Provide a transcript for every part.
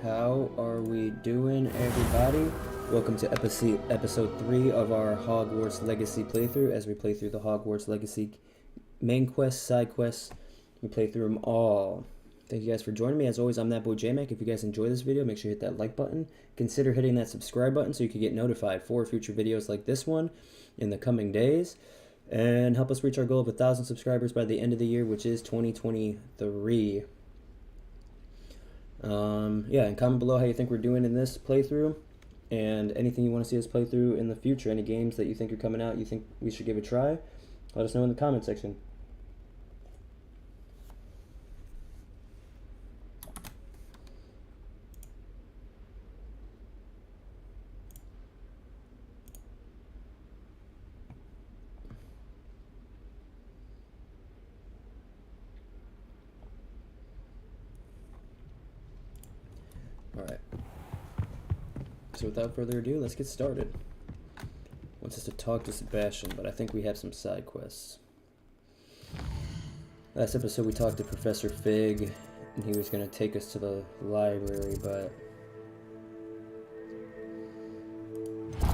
How are we doing, everybody? Welcome to episode 3 of our Hogwarts Legacy playthrough. As we play through the Hogwarts Legacy main quests, side quests, we play through them all. Thank you guys for joining me. As always, I'm that boy JMac. If you guys enjoy this video, make sure you hit that like button. Consider hitting that subscribe button so you can get notified for future videos like this one in the coming days. And help us reach our goal of 1,000 subscribers by the end of the year, which is 2023. Yeah, and comment below how you think we're doing in this playthrough, and anything you want to see us play through in the future. Any games that you think are coming out you think we should give a try, let us know in the comment section. Alright, so without further ado, let's get started. Wants us to talk to Sebastian, but I think we have some side quests. Last episode we talked to Professor Fig, and he was going to take us to the library, but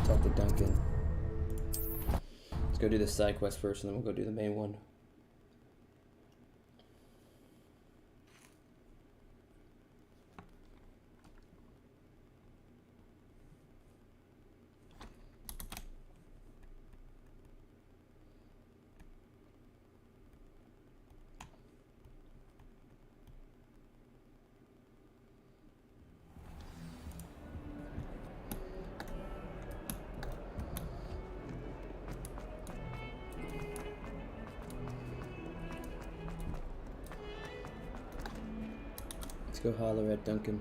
talk to Duncan. Let's go do the side quest first, and then we'll go do the main one. Go holler at Duncan.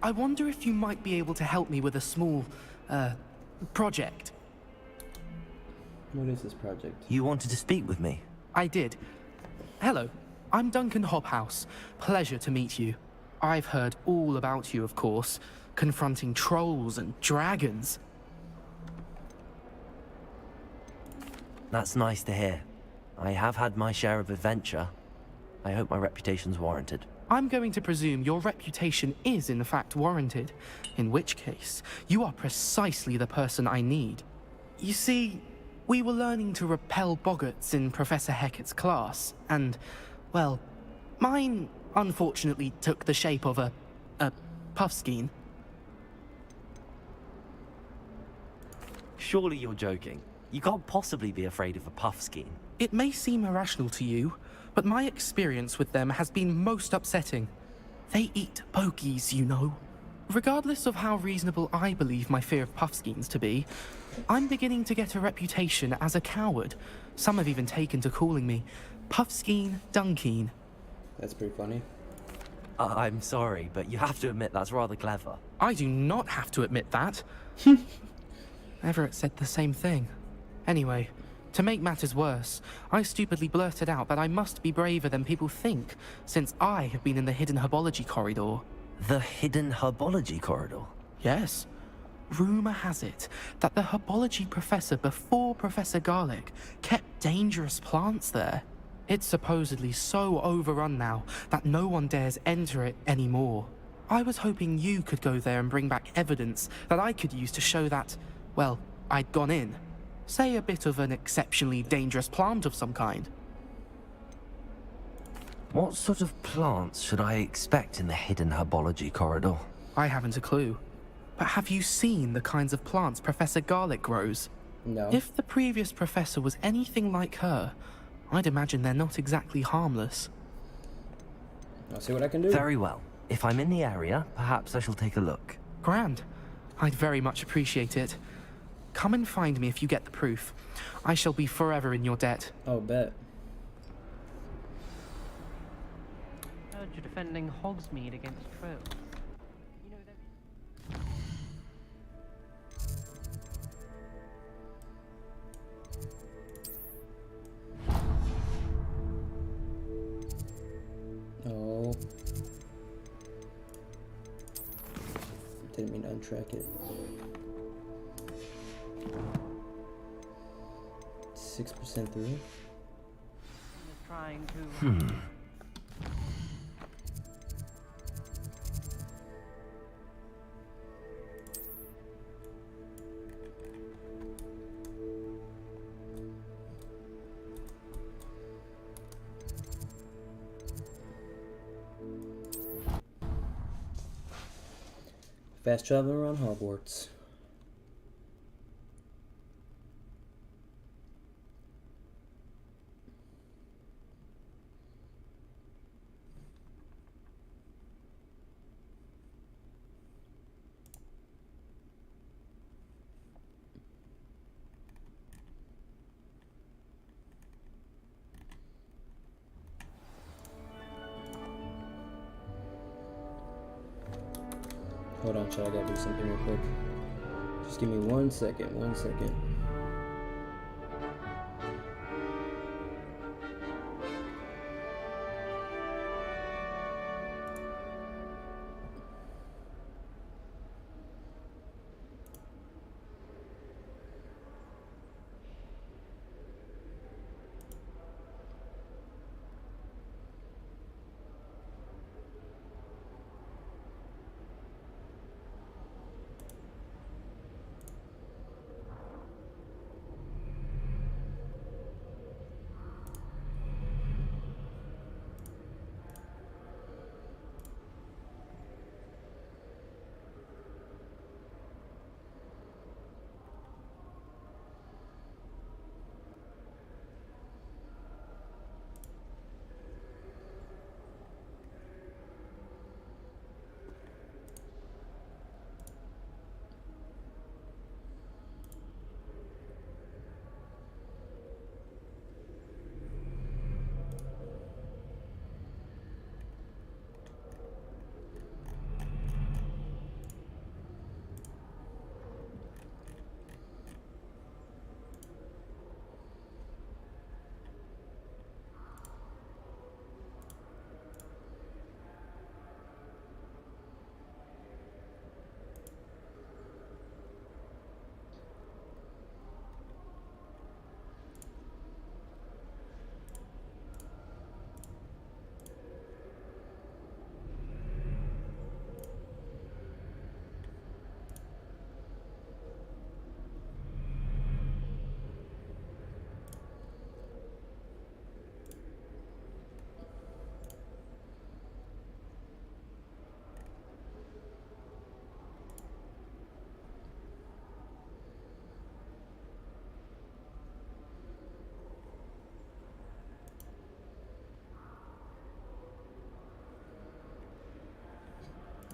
I wonder if you might be able to help me with a small, project. What is this project? You wanted to speak with me? I did. Hello, I'm Duncan Hobhouse. Pleasure to meet you. I've heard all about you, of course, confronting trolls and dragons. That's nice to hear. I have had my share of adventure. I hope my reputation's warranted. I'm going to presume your reputation is in fact warranted, in which case, you are precisely the person I need. You see, we were learning to repel boggarts in Professor Hecat's class, and, well, mine unfortunately took the shape of a puffskein. Surely you're joking. You can't possibly be afraid of a puffskein. It may seem irrational to you, but my experience with them has been most upsetting. They eat bogies, you know. Regardless of how reasonable I believe my fear of puffskeins to be, I'm beginning to get a reputation as a coward. Some have even taken to calling me Puffskein Dunkeen. That's pretty funny. I'm sorry, but you have to admit that's rather clever. I do not have to admit that. Everett said the same thing. Anyway, to make matters worse, I stupidly blurted out that I must be braver than people think, since I have been in the hidden herbology corridor. The hidden herbology corridor? Yes. Rumor has it that the herbology professor before Professor Garlic kept dangerous plants there. It's supposedly so overrun now that no one dares enter it anymore. I was hoping you could go there and bring back evidence that I could use to show that, well, I'd gone in. Say a bit of an exceptionally dangerous plant of some kind. What sort of plants should I expect in the hidden herbology corridor? I haven't a clue. But have you seen the kinds of plants Professor Garlic grows? No. If the previous professor was anything like her, I'd imagine they're not exactly harmless. I'll see what I can do. Very well. If I'm in the area, perhaps I shall take a look. Grand. I'd very much appreciate it. Come and find me if you get the proof. I shall be forever in your debt. Oh, bet. Heard you're defending Hogsmeade against trolls. You know that. Oh. Didn't mean to untrack it. 96% through. Just trying to. Fast traveling around Hogwarts. Hold on, chat. I gotta do something real quick. Just give me 1 second. 1 second.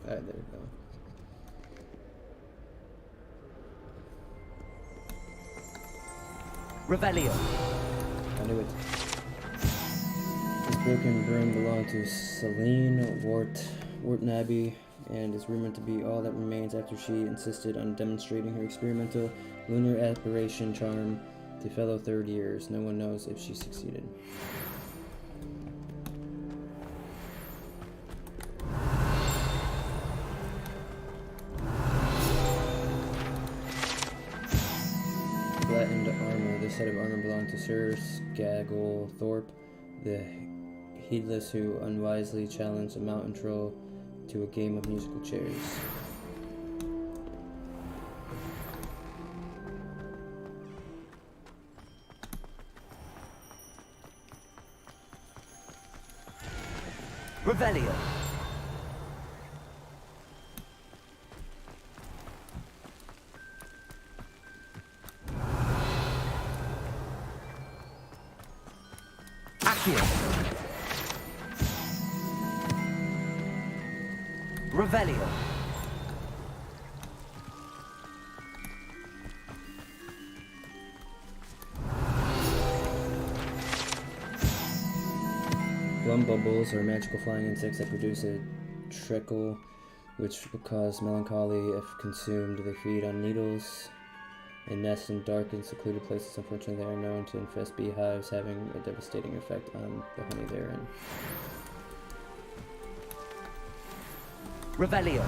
Alright, there we go. Revelio. I knew it. This broken broom belonged to Celine Wharton Abbey and is rumored to be all that remains after she insisted on demonstrating her experimental lunar apparition charm to fellow third years. No one knows if she succeeded. Flattened armor. This set of armor belonged to Sir Skagglethorpe, the heedless who unwisely challenged a mountain troll to a game of musical chairs. Revelio. Accio. Revelio. Glum bubbles are magical flying insects that produce a trickle which will cause melancholy if consumed. They feed on needles and nest in dark and secluded places. Unfortunately, they are known to infest beehives, having a devastating effect on the honey therein. Revelio.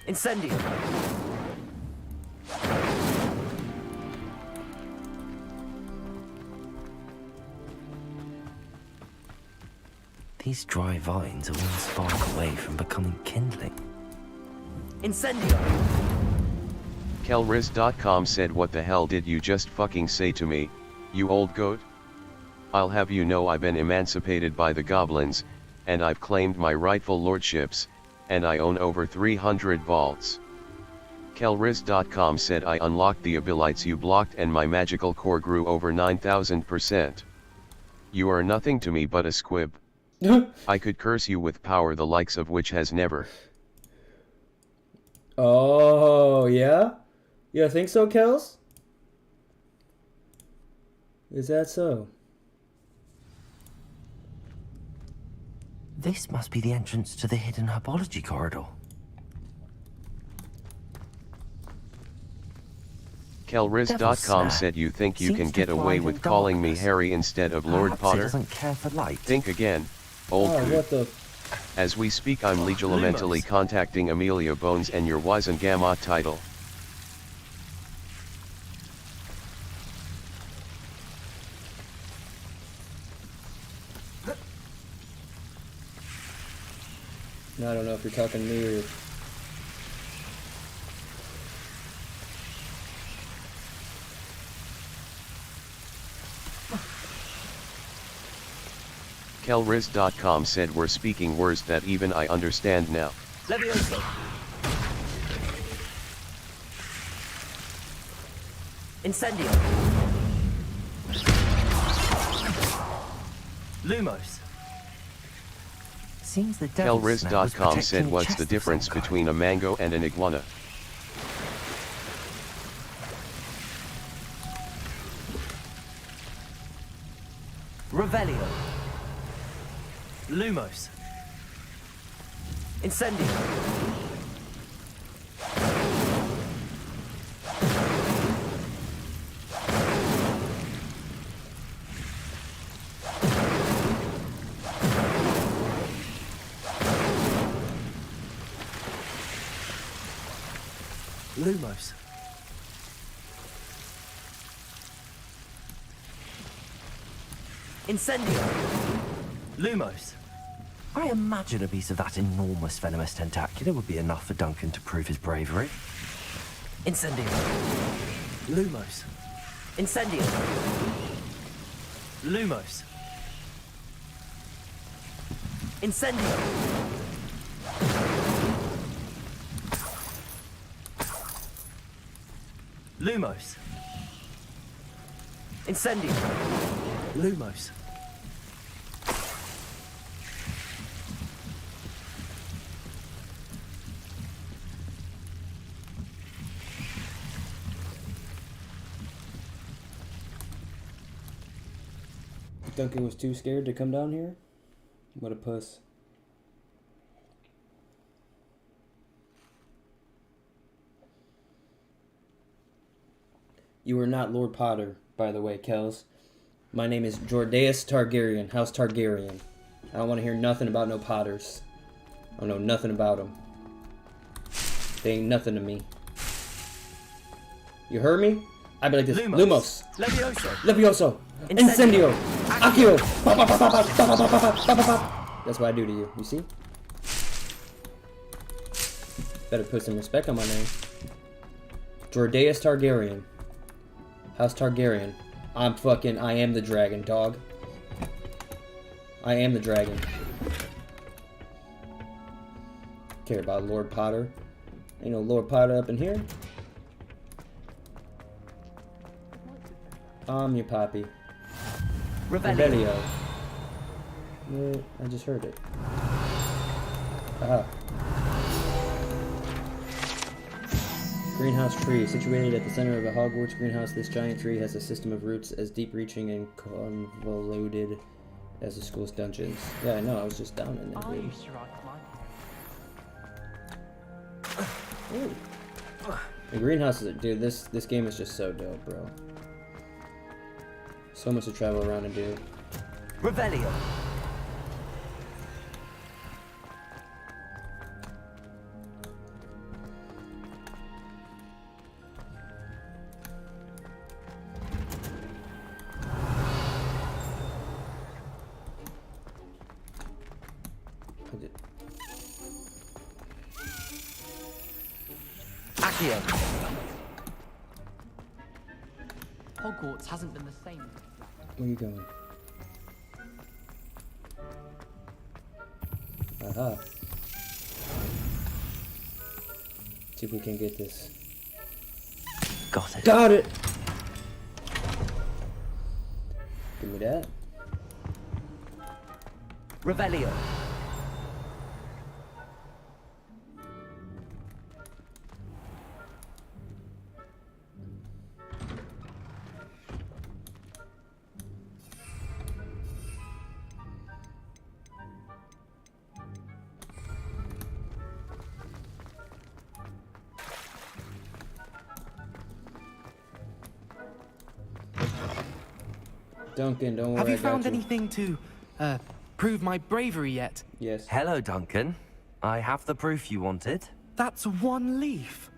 Incendio! These dry vines are one spark away from becoming kindling. Incendio! Kelriz.com said, "What the hell did you just fucking say to me, you old goat? I'll have you know I've been emancipated by the goblins, and I've claimed my rightful lordships, and I own over 300 vaults." Kelriz.com said, "I unlocked the abilities you blocked and my magical core grew over 9,000%. You are nothing to me but a squib. I could curse you with power the likes of which has never." Oh, yeah? You think so, Kels? Is that so? This must be the entrance to the hidden herbology corridor. Kelriz.com said, "You think you can get away with calling me Harry instead of Lord Perhaps Potter? He doesn't care for light. Think again, old Oh, coot. what the... As we speak, I'm legalamentally contacting Amelia Bones and your Wizengamot title." I don't know if you're talking to me or... Kelriz.com said, "We're speaking words that even I understand now." Levioso! Incendio! Lumos! Seems the devil's snare was Kelriz.com said, protecting a "What's chest the of difference some kind." between a mango and an iguana?" Revelio. Lumos. Incendio. Lumos. Incendio! Lumos! I imagine a piece of that enormous venomous tentacular would be enough for Duncan to prove his bravery. Incendio! Lumos! Incendio! Lumos! Incendio! Lumos! Incendio! Lumos! Duncan was too scared to come down here? What a puss. You are not Lord Potter, by the way, Kels. My name is Jordaeus Targaryen, House Targaryen. I don't want to hear nothing about no Potters. I don't know nothing about them. They ain't nothing to me. You heard me? I'd be like this. Lumos. Levioso! Levioso. Incendio. Accio. Pop, pop, pop, pop, pop, pop, pop, pop, pop, pop, pop. That's what I do to you. You see? Better put some respect on my name. Jordaeus Targaryen. House Targaryen. I am the dragon, dog. I am the dragon. Care about Lord Potter. Ain't no Lord Potter up in here. I'm your poppy. Revelio. I just heard it. Aha. Greenhouse tree. Situated at the center of a Hogwarts greenhouse, this giant tree has a system of roots as deep-reaching and convoluted as the school's dungeons. Yeah, I know. I was just down in there, I dude. used to ride mine. Ooh. The greenhouses, dude. This game is just so dope, bro. So much to travel around and do. Revelio! Accio! Hogwarts hasn't been the same. Where you going? Aha. See if we can get this. Got it. Got it! Give me that. Revelio. Duncan, don't worry. Have you I got found anything to, prove my bravery yet? Yes. Hello, Duncan. I have the proof you wanted. That's one leaf.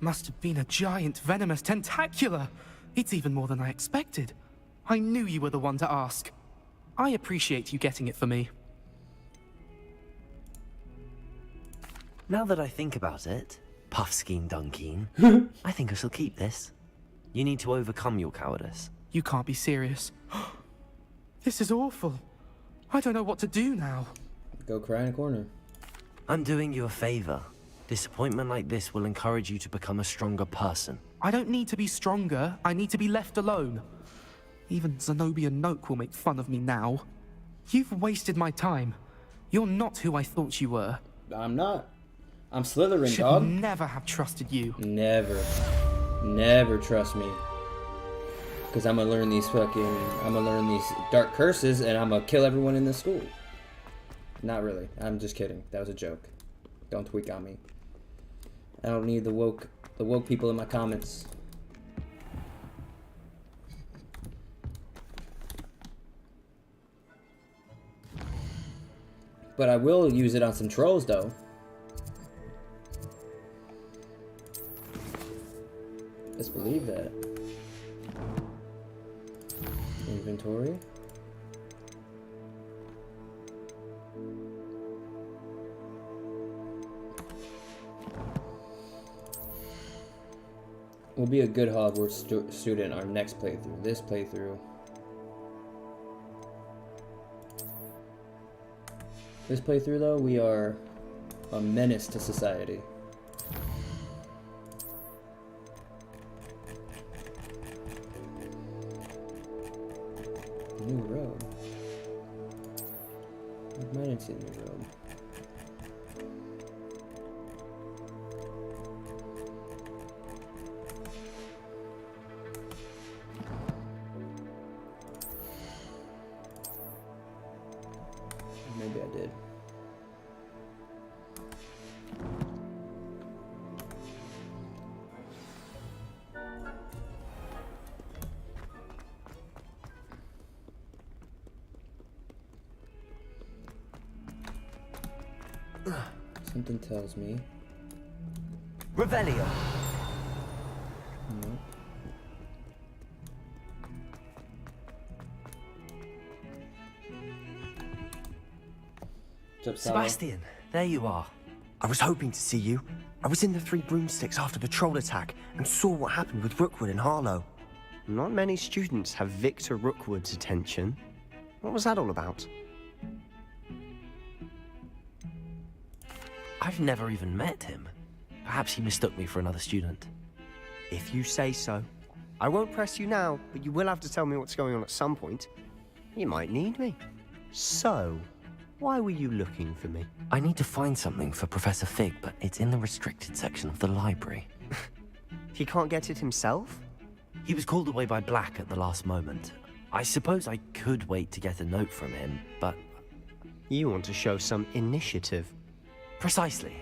Must have been a giant venomous tentacula. It's even more than I expected. I knew you were the one to ask. I appreciate you getting it for me. Now that I think about it, Puffskein Dunkeen, I think I shall keep this. You need to overcome your cowardice. You can't be serious. This is awful. I don't know what to do now. Go cry in a corner. I'm doing you a favor. Disappointment like this will encourage you to become a stronger person. I don't need to be stronger. I need to be left alone. Even Zenobia Noak will make fun of me now. You've wasted my time. You're not who I thought you were. I'm not. I'm Slytherin, Should dog. never have trusted you. Never. Never trust me. Because I'm gonna learn these dark curses and I'm gonna kill everyone in the school. Not really. I'm just kidding. That was a joke. Don't tweak on me. I don't need the woke people in my comments. But I will use it on some trolls though. Let's believe that. Inventory. We'll be a good Hogwarts student our next playthrough. This playthrough. This playthrough though, we are a menace to society. New road. I might have seen new road. Maybe I did. Something tells me. Revelio. No. What's up, Salo? Sebastian, there you are. I was hoping to see you. I was in the Three Broomsticks after the troll attack and saw what happened with Rookwood and Harlow. Not many students have Victor Rookwood's attention. What was that all about? I've never even met him. Perhaps he mistook me for another student. If you say so. I won't press you now, but you will have to tell me what's going on at some point. You might need me. So, why were you looking for me? I need to find something for Professor Fig, but it's in the restricted section of the library. He can't get it himself? He was called away by Black at the last moment. I suppose I could wait to get a note from him, but... You want to show some initiative. Precisely.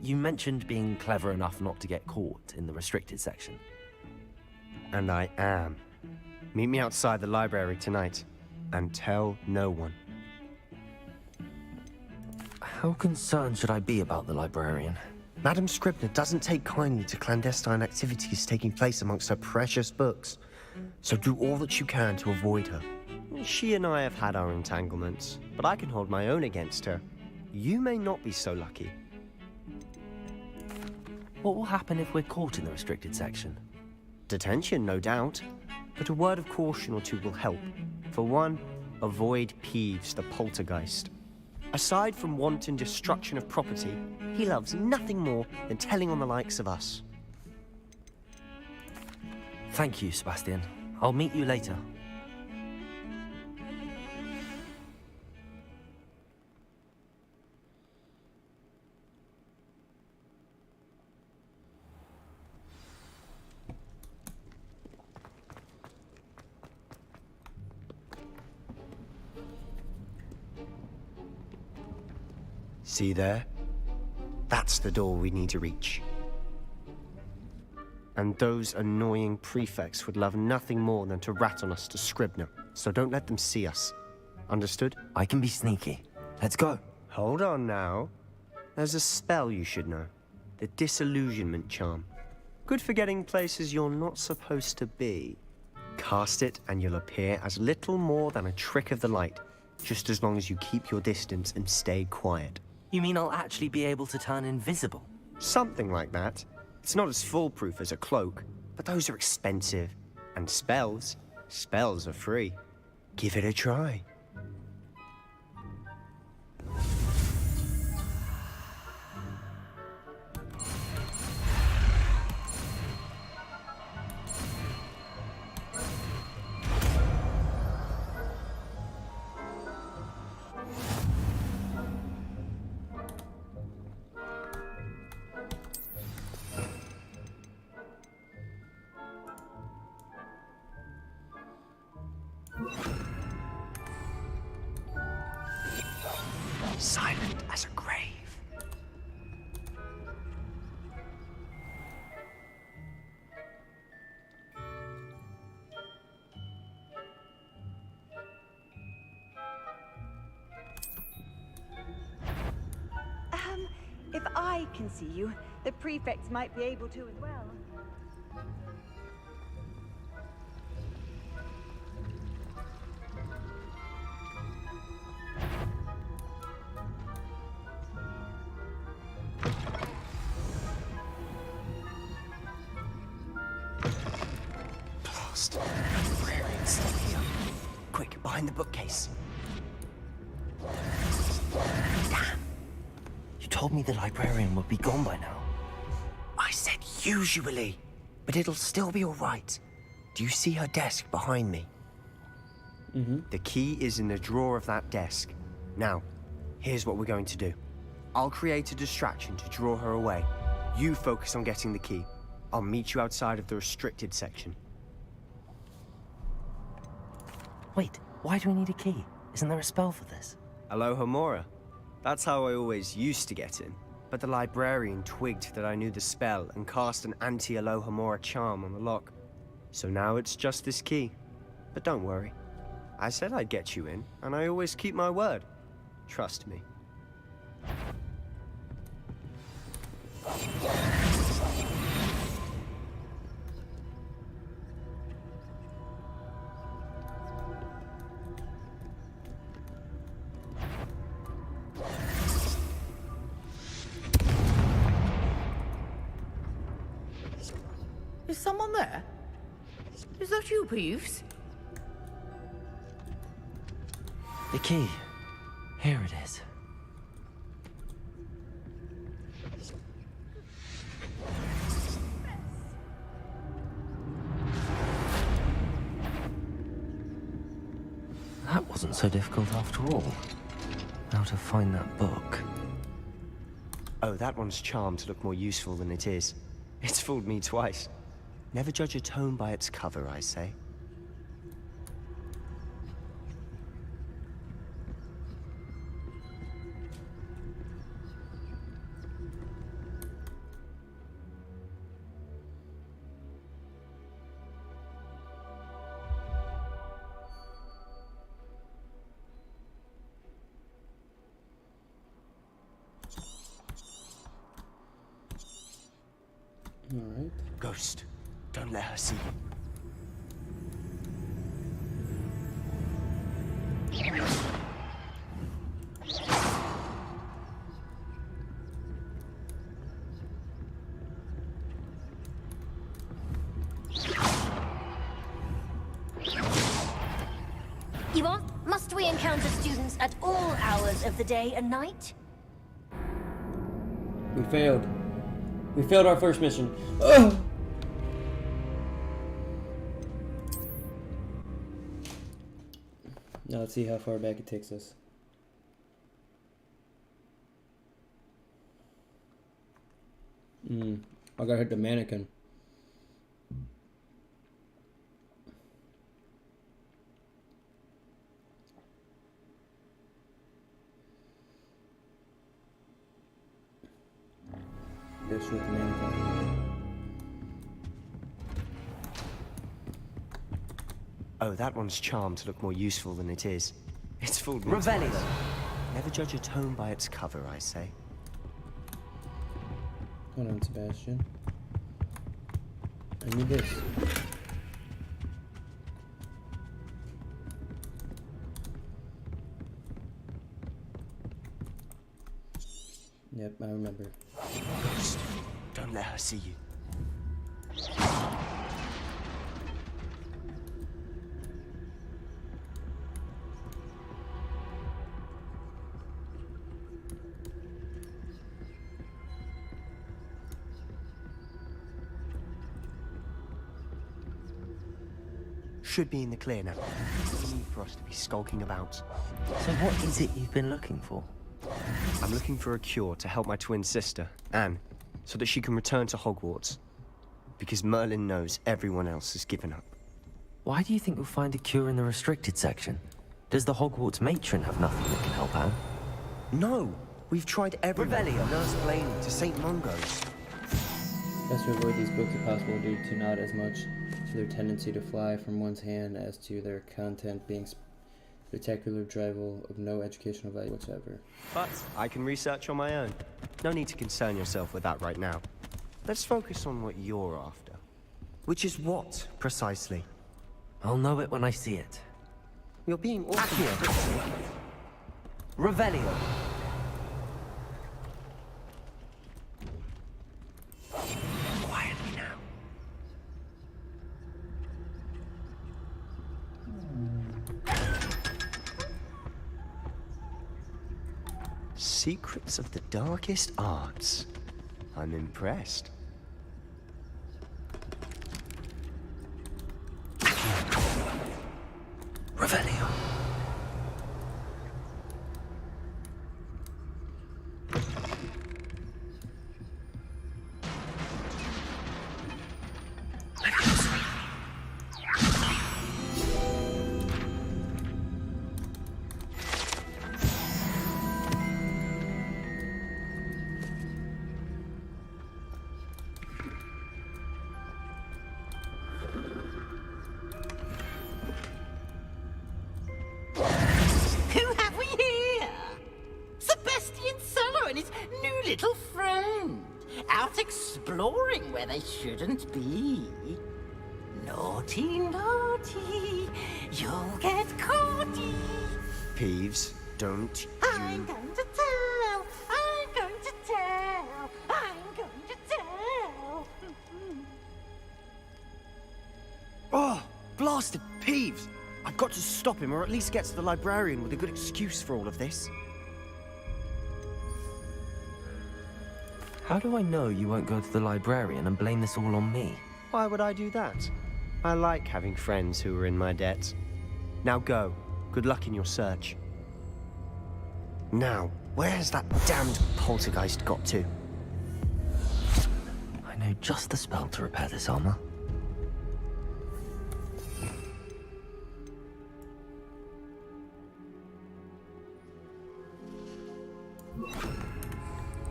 You mentioned being clever enough not to get caught in the restricted section. And I am. Meet me outside the library tonight. And tell no one. How concerned should I be about the librarian? Madam Scribner doesn't take kindly to clandestine activities taking place amongst her precious books. So do all that you can to avoid her. She and I have had our entanglements, but I can hold my own against her. You may not be so lucky. What will happen if we're caught in the restricted section? Detention, no doubt. But a word of caution or two will help. For one, avoid Peeves, the poltergeist. Aside from wanton destruction of property, he loves nothing more than telling on the likes of us. Thank you, Sebastian. I'll meet you later. See there? That's the door we need to reach. And those annoying prefects would love nothing more than to rat on us to Scribner, so don't let them see us. Understood? I can be sneaky. Let's go. Hold on now. There's a spell you should know. The Disillusionment Charm. Good for getting places you're not supposed to be. Cast it and you'll appear as little more than a trick of the light, just as long as you keep your distance and stay quiet. You mean I'll actually be able to turn invisible? Something like that. It's not as foolproof as a cloak, but those are expensive. And spells are free. Give it a try. Silent as a grave. If I can see you, the prefects might be able to as well. Blast. Librarian's still here. Quick, behind the bookcase. Damn. You told me the librarian would be gone by now. I said usually, but it'll still be all right. Do you see her desk behind me? Mm-hmm. The key is in the drawer of that desk. Now, here's what we're going to do. I'll create a distraction to draw her away. You focus on getting the key. I'll meet you outside of the restricted section. Wait, why do we need a key? Isn't there a spell for this? Alohomora. That's how I always used to get in. But the librarian twigged that I knew the spell and cast an anti-Alohomora charm on the lock. So now it's just this key. But don't worry. I said I'd get you in, and I always keep my word. Trust me. Is someone there? Is that you, Peeves? The key. Here it is. That wasn't so difficult after all. Now to find that book. Oh, that one's charmed to look more useful than it is. It's fooled me twice. Never judge a tome by its cover, I say. All right. Ghost, don't let her see you. Must we encounter students at all hours of the day and night? We failed. We failed our first mission. Ugh! Now let's see how far back it takes us. I gotta hit the mannequin. Go shoot the mannequin. Oh, that one's charmed to look more useful than it is. It's fooled me. Revelio. twice. Never judge a tome by its cover, I say. Hold on, Sebastian. I need this. Yep, I remember. Ghost, don't let her see you. Should be in the clear now. No need for us to be skulking about. So what is it you've been looking for? I'm looking for a cure to help my twin sister, Anne, so that she can return to Hogwarts. Because Merlin knows everyone else has given up. Why do you think you'll find a cure in the restricted section? Does the Hogwarts matron have nothing that can help Anne? No! We've tried everywhere. Revelio. Nurse Blaine to St. Mungo's. Best to avoid these books if possible due to not as much to their tendency to fly from one's hand as to their content being spectacular drivel of no educational value whatsoever. But I can research on my own. No need to concern yourself with that right now. Let's focus on what you're after. Which is what, precisely? I'll know it when I see it. You're being awfully Accio. cryptic. Revelio. Quietly now. Secrets of the darkest arts. I'm impressed. Revelio. Who have we here? Sebastian Sallow and his new little friend. Out exploring where they shouldn't be. Naughty, naughty. You'll get caughty. Peeves, don't I'm you... going to tell. I'm going to tell. I'm going to tell. Oh, blasted Peeves! I've got to stop him, or at least get to the librarian with a good excuse for all of this. How do I know you won't go to the librarian and blame this all on me? Why would I do that? I like having friends who are in my debt. Now go. Good luck in your search. Now, where's that damned poltergeist got to? I know just the spell to repair this armor.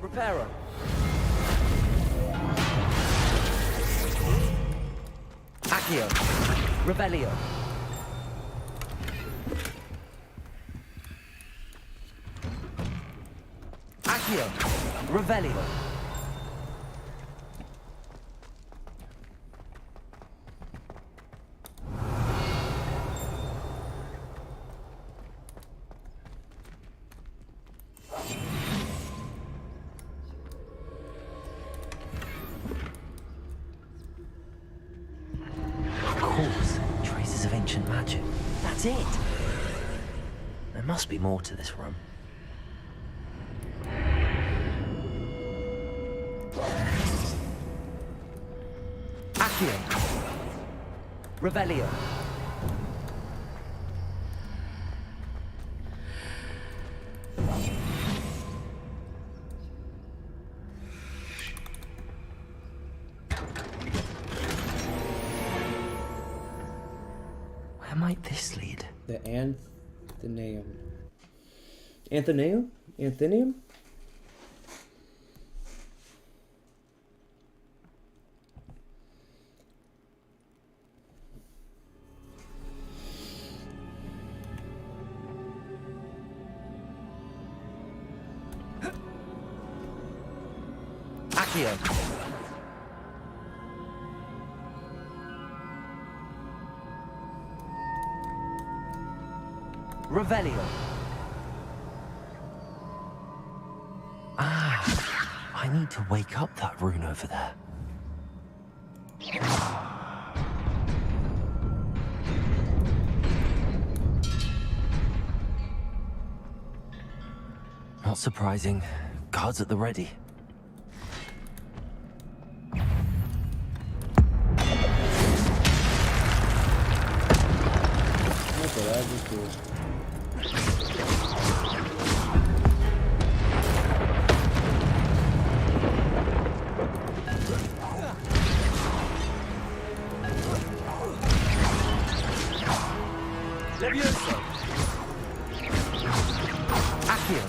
Reparo. Accio. Revelio. Accio. Revelio. Of course, traces of ancient magic. That's it. must be more to this room. Accio! Revelio! Where might this lead? The Anthenium. Anthenium? Anthenium? Accio! Revelio! Ah, I need to wake up that rune over there. Not surprising. Guards at the ready. That's what I just did. Levioso! Accio!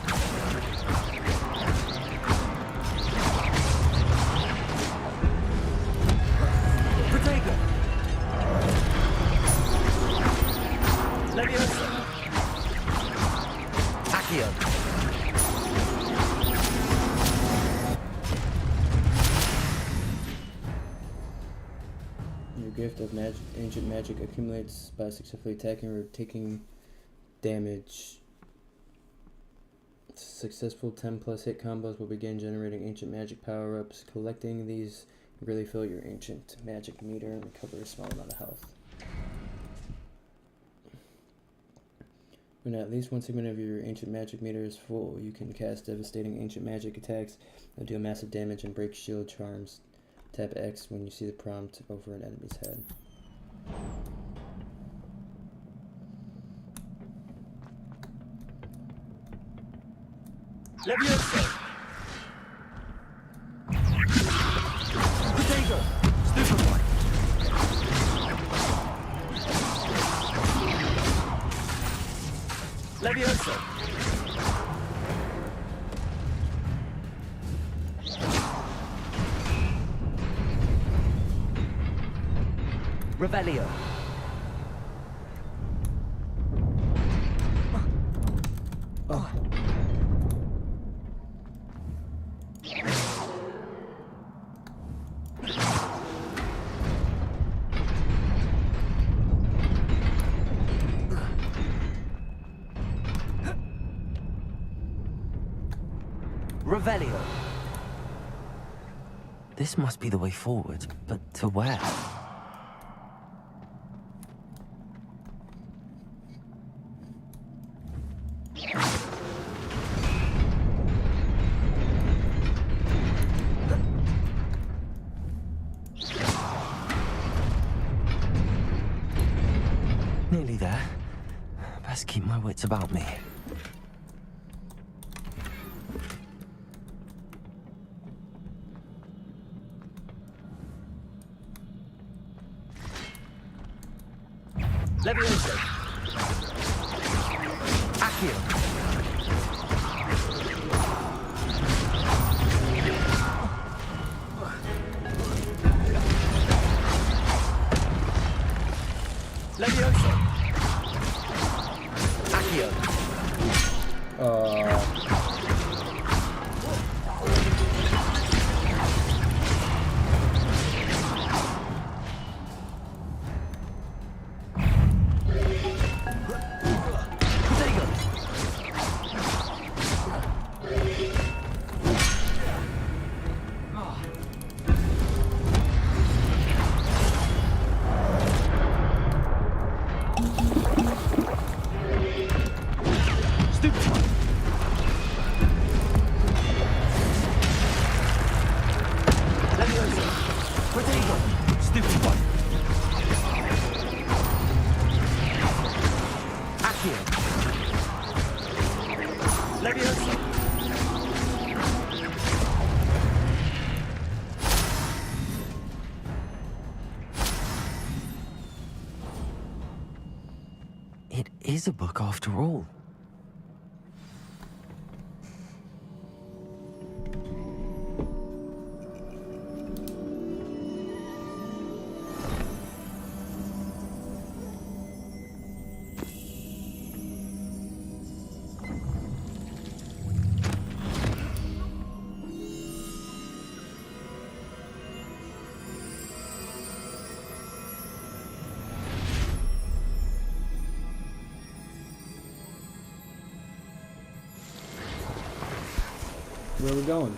Protego! Levioso! Accio! Your gift of ancient magic accumulates by successfully attacking or taking damage. Successful 10+ hit combos will begin generating ancient magic power-ups. Collecting these really fill your ancient magic meter and recover a small amount of health. When at least one segment of your ancient magic meter is full, you can cast devastating ancient magic attacks that deal massive damage and break shield charms. Tap X when you see the prompt over an enemy's head. Levioso! Protego! Stupefy! Levioso! Revelio! Oh. Revelio! This must be the way forward, but to where? Nearly there. Best keep my wits about me. Levioso! Accio! Levioso! Accio! Protego! Stupid one. Accio. Leviosa. It is a book after all. Where are we going?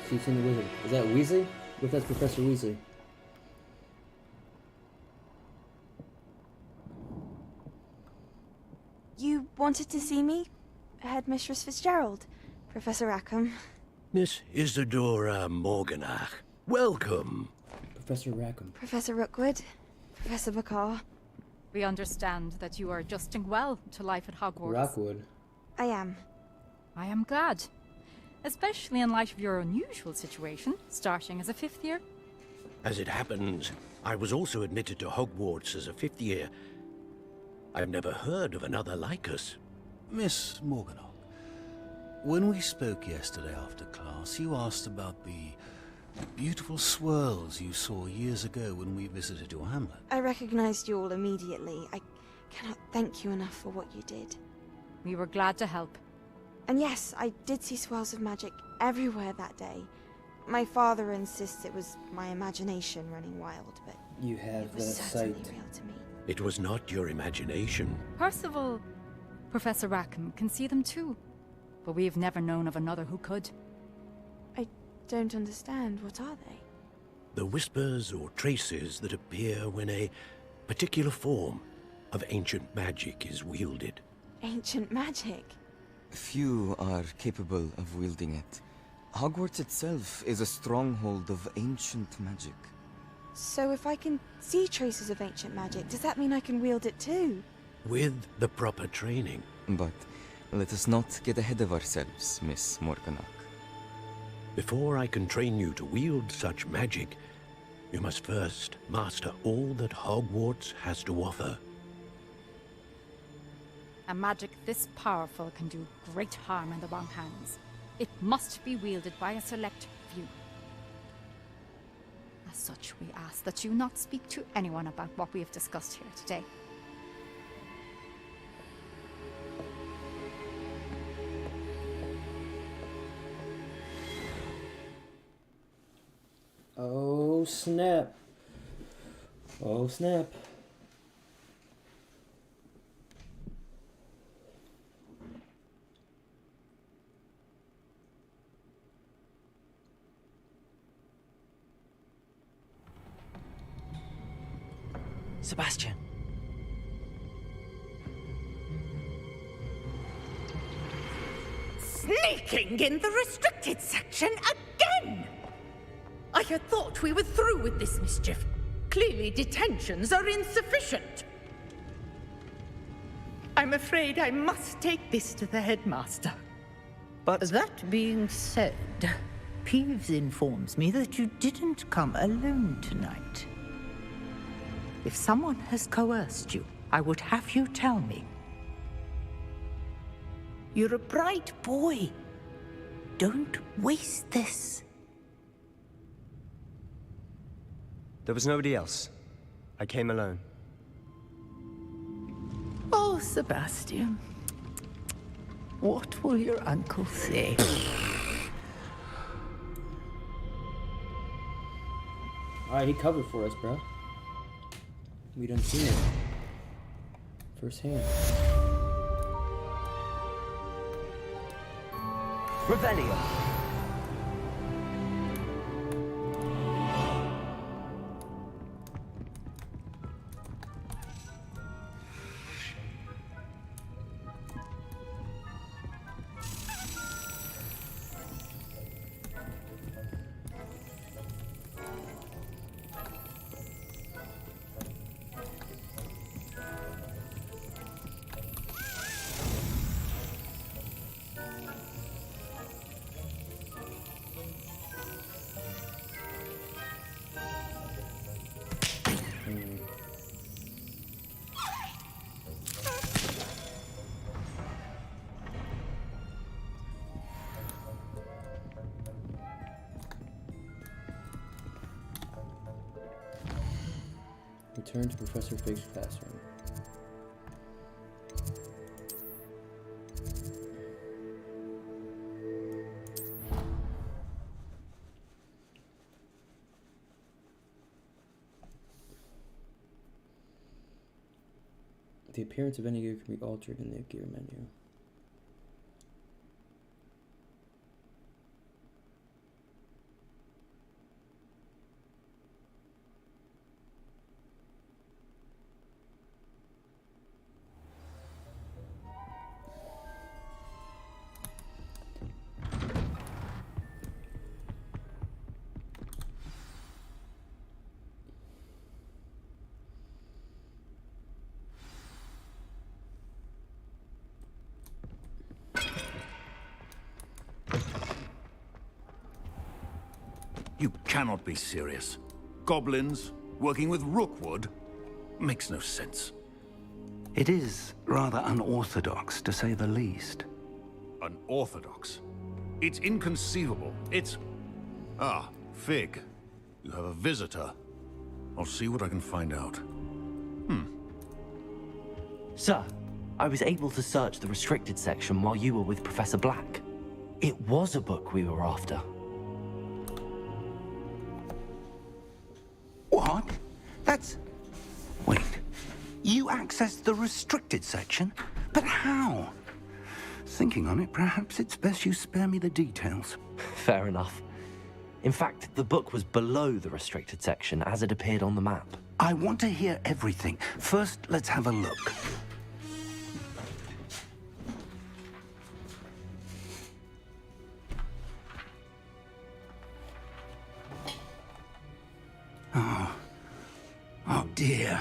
Teaching the wizard. Is that Weasley? What if that's Professor Weasley? You wanted to see me? Headmistress Fitzgerald? Professor Rackham? Miss Isadora Morganach, welcome. Professor Rackham. Professor Rookwood? Professor Bakar? We understand that you are adjusting well to life at Hogwarts. Rockwood. I am. I am glad. Especially in light of your unusual situation, starting as a 5th year. As it happens, I was also admitted to Hogwarts as a 5th year. I've never heard of another like us. Miss Morganach, when we spoke yesterday after class, you asked about the beautiful swirls you saw years ago when we visited your hamlet. I recognized you all immediately. I cannot thank you enough for what you did. We were glad to help. And yes, I did see swirls of magic everywhere that day. My father insists it was my imagination running wild, but You have it the was certainly sight. real to me. It was not your imagination. Percival, Professor Rackham can see them too. But we've never known of another who could. I don't understand. What are they? The whispers or traces that appear when a particular form of ancient magic is wielded. Ancient magic? Few are capable of wielding it. Hogwarts itself is a stronghold of ancient magic. So if I can see traces of ancient magic, does that mean I can wield it too? With the proper training. But let us not get ahead of ourselves, Miss Morganach. Before I can train you to wield such magic, you must first master all that Hogwarts has to offer. A magic this powerful can do great harm in the wrong hands. It must be wielded by a select few. As such, we ask that you not speak to anyone about what we have discussed here today. Oh snap. Oh snap. Sebastian. Sneaking in the restricted section again! I had thought we were through with this mischief. Clearly detentions are insufficient. I'm afraid I must take this to the headmaster. But that being said, Peeves informs me that you didn't come alone tonight. If someone has coerced you, I would have you tell me. You're a bright boy. Don't waste this. There was nobody else. I came alone. Oh, Sebastian. What will your uncle say? Alright, he covered for us, bro. We done seen it. Firsthand. Revelio. Return to Professor Fig's classroom. The appearance of any gear can be altered in the gear menu. You cannot be serious. Goblins working with Rookwood makes no sense. It is rather unorthodox, to say the least. Unorthodox? It's inconceivable. It's... Ah, Fig. You have a visitor. I'll see what I can find out. Sir, I was able to search the restricted section while you were with Professor Black. It was a book we were after. What? That's... Wait. You accessed the restricted section? But how? Thinking on it, perhaps it's best you spare me the details. Fair enough. In fact, the book was below the restricted section as it appeared on the map. I want to hear everything. First, let's have a look. Oh dear.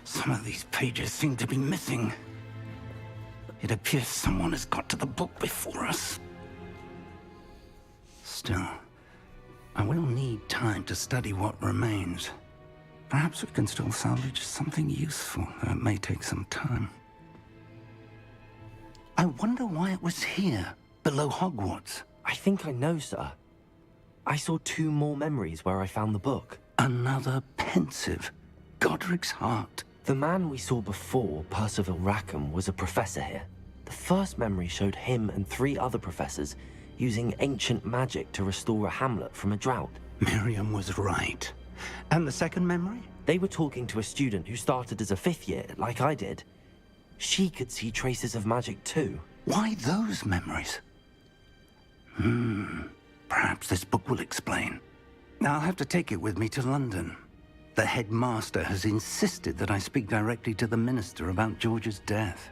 Some of these pages seem to be missing. It appears someone has got to the book before us. Still, I will need time to study what remains. Perhaps we can still salvage something useful, though it may take some time. I wonder why it was here, below Hogwarts. I think I know, sir. I saw 2 more memories where I found the book. Another pensive. Godric's heart. The man we saw before, Percival Rackham, was a professor here. The first memory showed him and 3 other professors using ancient magic to restore a hamlet from a drought. Miriam was right. And the second memory? They were talking to a student who started as a 5th year, like I did. She could see traces of magic too. Why those memories? Perhaps this book will explain. I'll have to take it with me to London. The headmaster has insisted that I speak directly to the minister about George's death.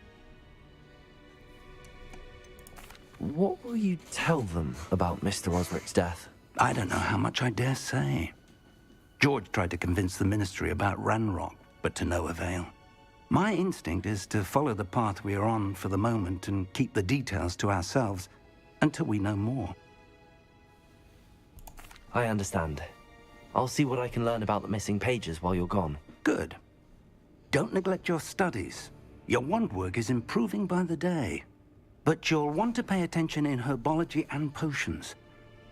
What will you tell them about Mr. Osric's death? I don't know how much I dare say. George tried to convince the ministry about Ranrock, but to no avail. My instinct is to follow the path we are on for the moment and keep the details to ourselves until we know more. I understand. I'll see what I can learn about the missing pages while you're gone. Good. Don't neglect your studies. Your wand work is improving by the day. But you'll want to pay attention in herbology and potions.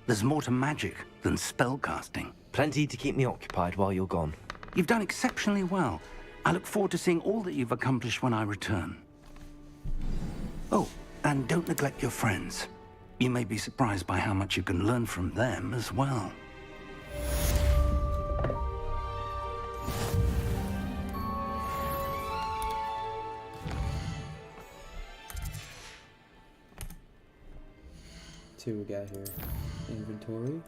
There's more to magic than spellcasting. Plenty to keep me occupied while you're gone. You've done exceptionally well. I look forward to seeing all that you've accomplished when I return. Oh, and don't neglect your friends. You may be surprised by how much you can learn from them as well. See what we got here. Inventory.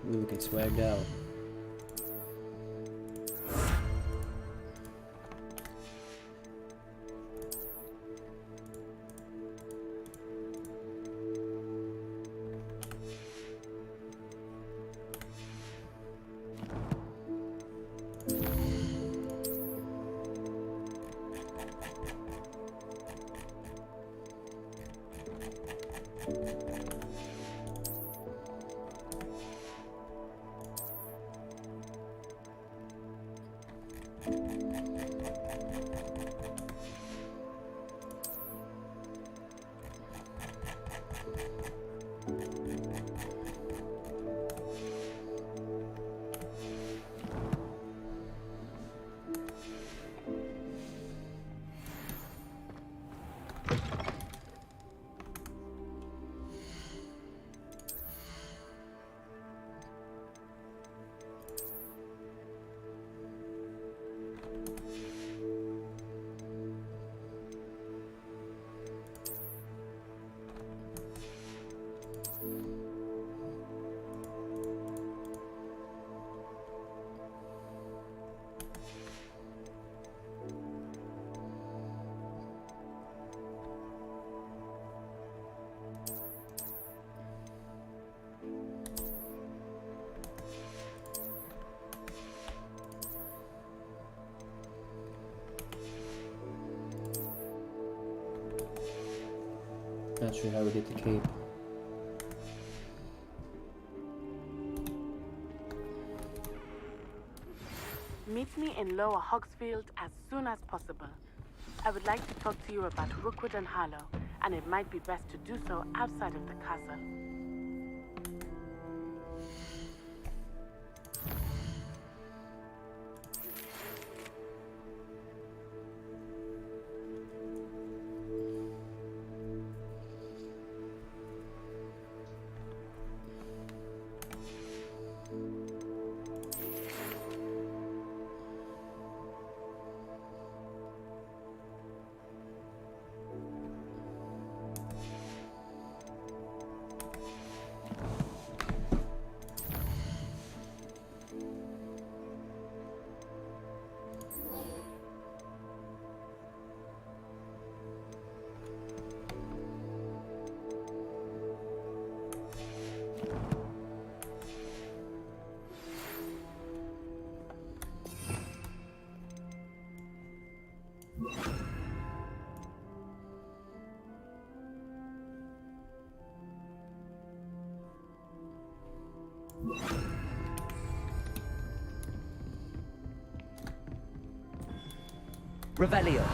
We're looking swagged out. Not sure how we get the cape. Meet me in Lower Hogsfield as soon as possible. I would like to talk to you about Rookwood and Harlow, and it might be best to do so outside of the castle. Revelio.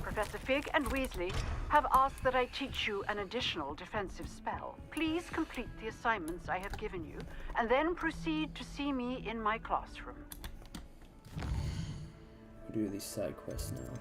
Professor Fig and Weasley have asked that I teach you an additional defensive spell. Please complete the assignments I have given you, and then proceed to see me in my classroom. We do these side quests now.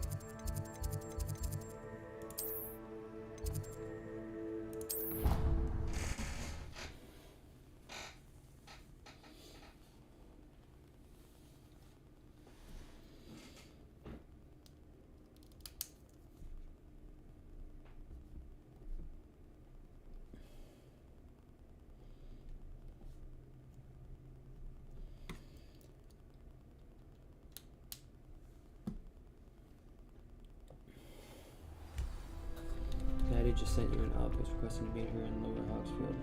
Maddie just sent you an outpost requesting to be here in Lower Hogsfield.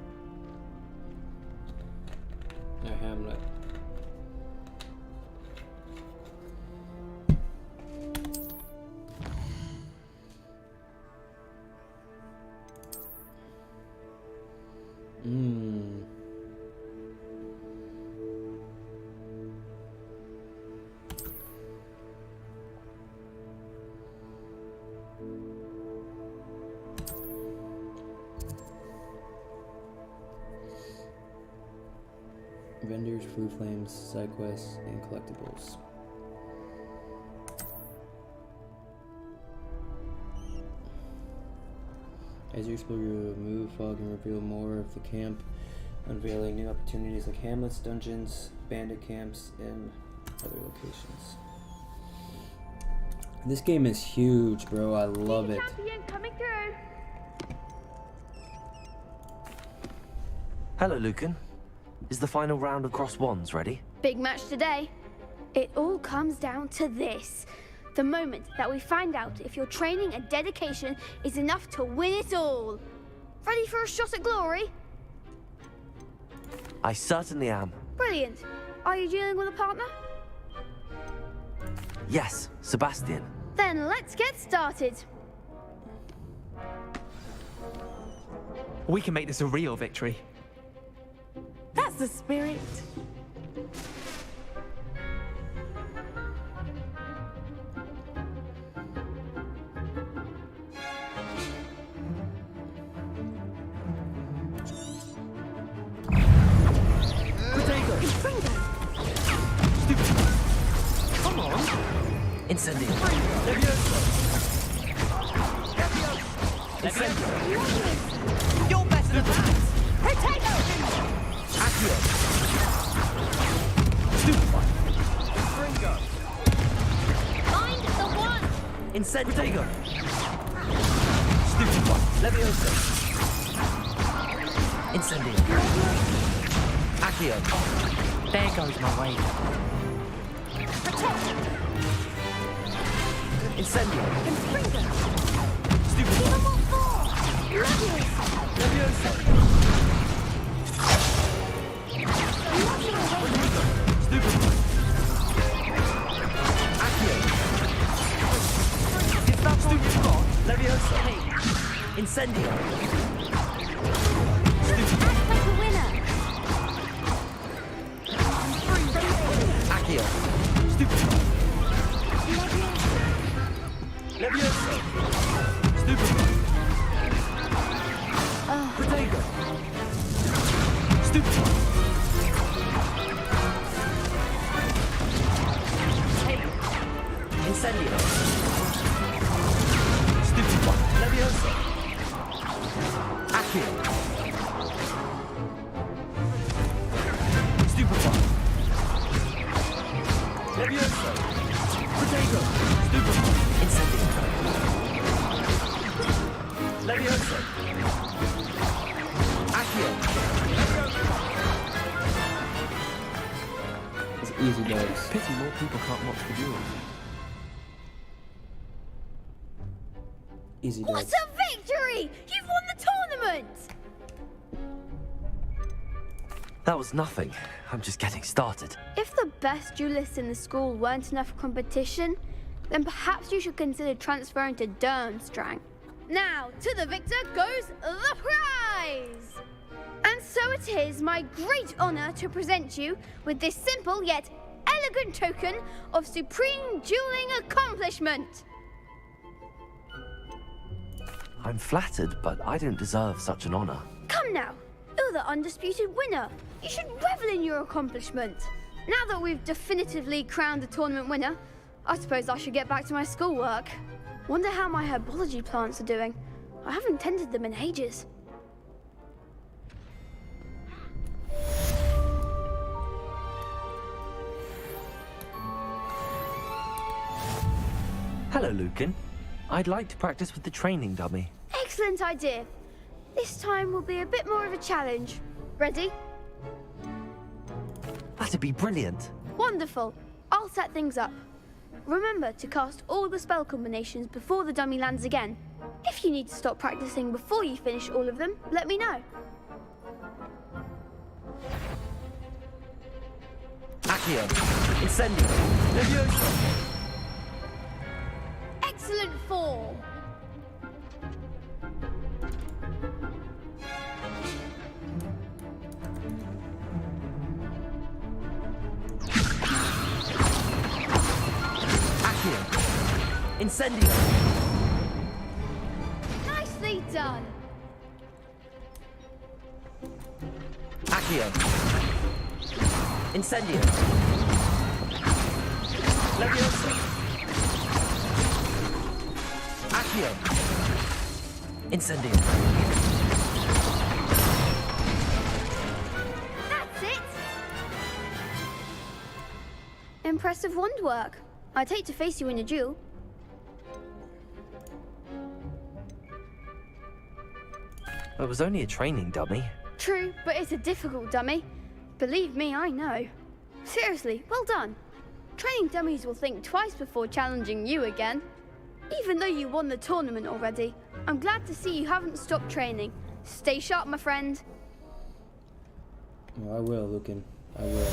Now Hamlet. Vendors, food flames, side quests, and collectibles. As you explore, you remove fog and reveal more of the camp, unveiling new opportunities like hamlets, dungeons, bandit camps, and other locations. This game is huge, bro. I love it. Coming through. Hello, Lucan. Is the final round of Cross Wands ready? Big match today. It all comes down to this. The moment that we find out if your training and dedication is enough to win it all. Ready for a shot at glory? I certainly am. Brilliant. Are you dealing with a partner? Yes, Sebastian. Then let's get started. We can make this a real victory. That's the spirit. Come on! Incendio. Incendio. You're better than that! Potato! Accio. Stupefy. Fringo. Find the one! Incendio. Stupefy. Levioso. Incendio. Accio. There goes my way. Incendio. Fringo! Stupefy. Even more four! Levioso. Stupefy. Accio. Is that Stupefy? Levioso. Incendio. Act like a winner! Accio. Stupefy. Incendio. Stupid one. Levioso. Accio. Stupid one. Levioso. Potato. Stupid one. Incendio. Levioso. Accio. It's easy dogs. Pity more people can't watch the duels. Easy What dogs. a victory! You've won the tournament! That was nothing. I'm just getting started. If the best duelists in the school weren't enough for competition, then perhaps you should consider transferring to Durmstrang. Now, to the victor goes the prize! And so it is my great honor to present you with this simple yet elegant token of supreme dueling accomplishment. I'm flattered, but I don't deserve such an honor. Come now, you're the undisputed winner. You should revel in your accomplishment. Now that we've definitively crowned the tournament winner, I suppose I should get back to my schoolwork. Wonder how my herbology plants are doing. I haven't tended them in ages. Hello, Lucan. I'd like to practice with the training dummy. Excellent idea. This time will be a bit more of a challenge. Ready? That'd be brilliant. Wonderful. I'll set things up. Remember to cast all the spell combinations before the dummy lands again. If you need to stop practicing before you finish all of them, let me know. Accio. Incendio. Levioso. Excellent form. Accio. Incendio. Nicely done. Accio. Incendio. Levioso. Accio. Incendio. That's it. Impressive wand work. I'd hate to face you in a duel. It was only a training dummy. True, but it's a difficult dummy. Believe me, I know. Seriously, well done. Training dummies will think twice before challenging you again. Even though you won the tournament already, I'm glad to see you haven't stopped training. Stay sharp, my friend. Oh, I will, Lucan. I will.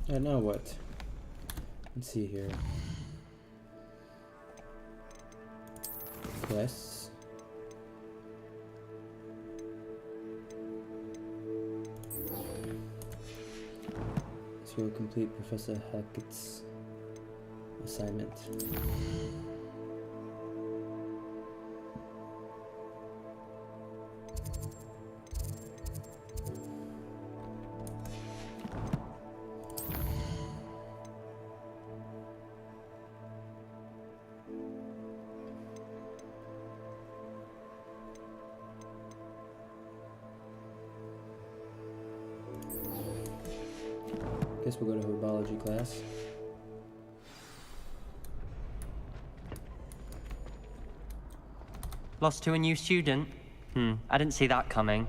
And now what? Let's see here. Quests. So we'll complete Professor Hackett's assignment. Guess we'll go to herbology class. Lost to a new student? I didn't see that coming.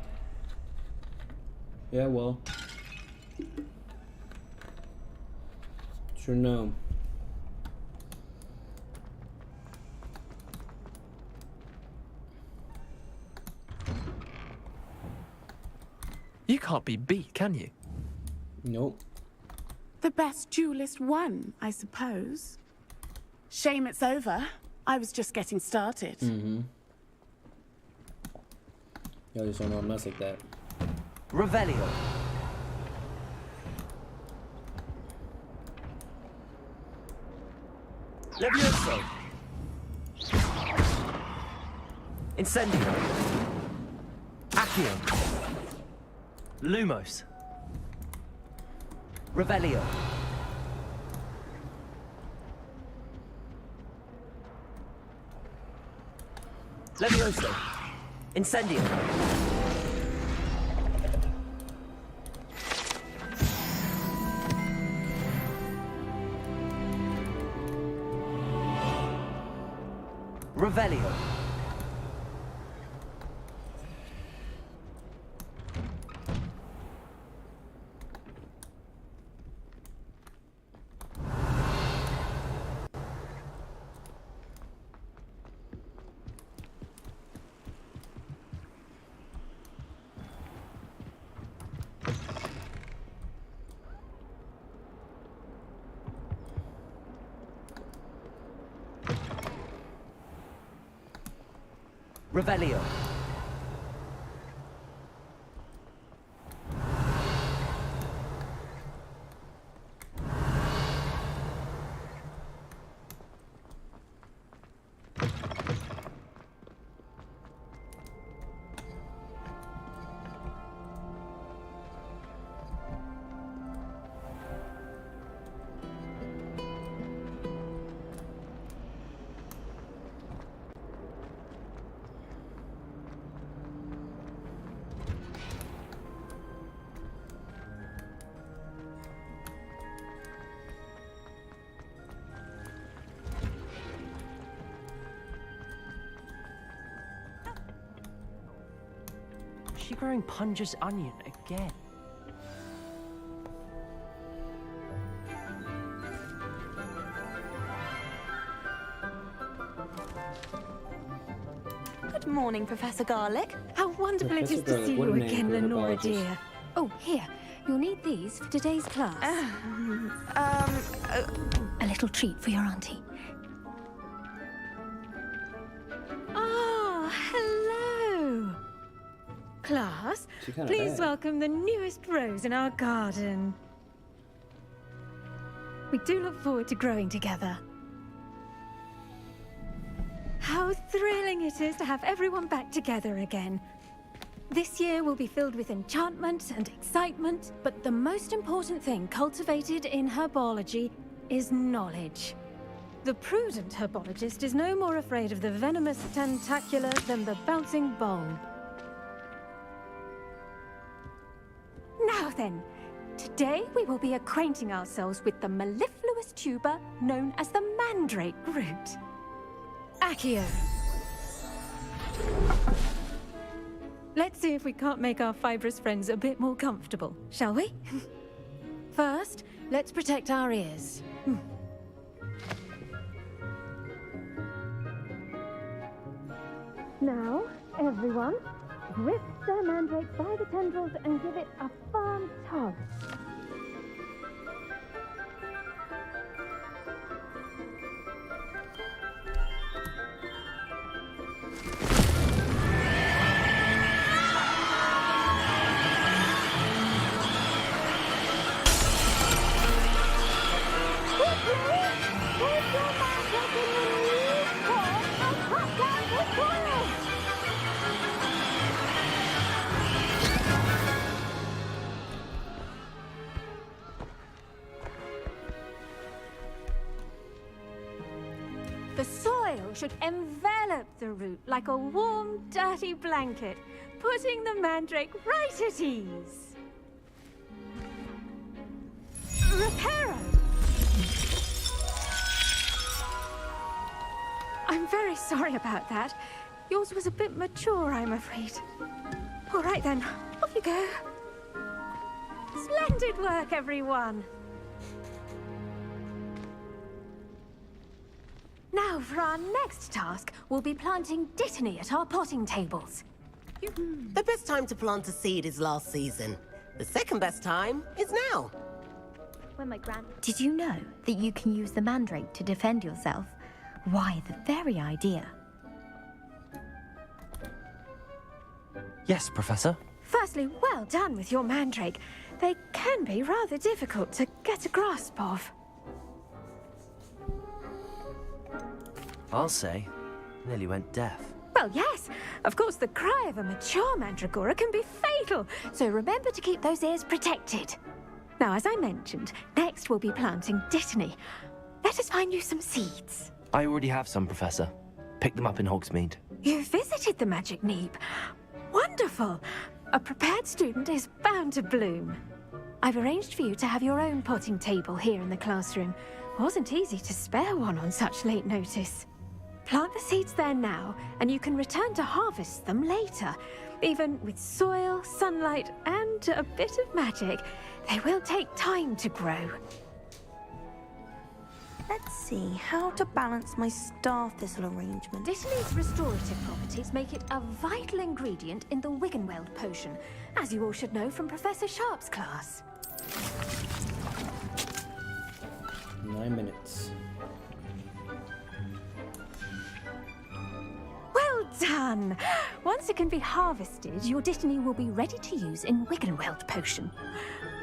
Yeah, well. Sure no. You can't be beat, can you? Nope. The best duelist won, I suppose. Shame it's over. I was just getting started. Mm-hmm. Y'all just don't know I'm not like that. Revelio. Levioso! Incendio! Accio! Lumos! Revelio! Levioso! Incendio! Revelio! Revelio. Is she growing Punja's onion again? Good morning, Professor Garlic. How wonderful it is to see you again, Lenora dear. Oh, here. You'll need these for today's class. A little treat for your auntie. Oh, hello. Class, please welcome the newest rose in our garden. We do look forward to growing together. How thrilling it is to have everyone back together again. This year will be filled with enchantment and excitement, but the most important thing cultivated in herbology is knowledge. The prudent herbologist is no more afraid of the venomous tentacular than the bouncing bulb. Now then, today we will be acquainting ourselves with the mellifluous tuber known as the mandrake root. Accio. Let's see if we can't make our fibrous friends a bit more comfortable, shall we? First, let's protect our ears. Now, everyone, grip the mandrake by the tendrils and give it a firm tug. The soil should envelop the root like a warm, dirty blanket, putting the mandrake right at ease. Reparo! I'm very sorry about that. Yours was a bit mature, I'm afraid. All right then, off you go. Splendid work, everyone. Now, for our next task, we'll be planting dittany at our potting tables. The best time to plant a seed is last season. The second best time is now. When my Did you know that you can use the mandrake to defend yourself? Why, the very idea. Yes, Professor. Firstly, well done with your mandrake. They can be rather difficult to get a grasp of. I'll say, nearly went deaf. Well, yes. Of course, the cry of a mature mandragora can be fatal, so remember to keep those ears protected. Now, as I mentioned, next we'll be planting dittany. Let us find you some seeds. I already have some, Professor. Picked them up in Hogsmeade. You visited the Magic Neep. Wonderful. A prepared student is bound to bloom. I've arranged for you to have your own potting table here in the classroom. Wasn't easy to spare one on such late notice. Plant the seeds there now, and you can return to harvest them later. Even with soil, sunlight, and a bit of magic, they will take time to grow. Let's see how to balance my star thistle arrangement. Dittany's restorative properties make it a vital ingredient in the Wiggenweld potion, as you all should know from Professor Sharp's class. 9 minutes. Well done! Once it can be harvested, your dittany will be ready to use in Wiggenweld potion.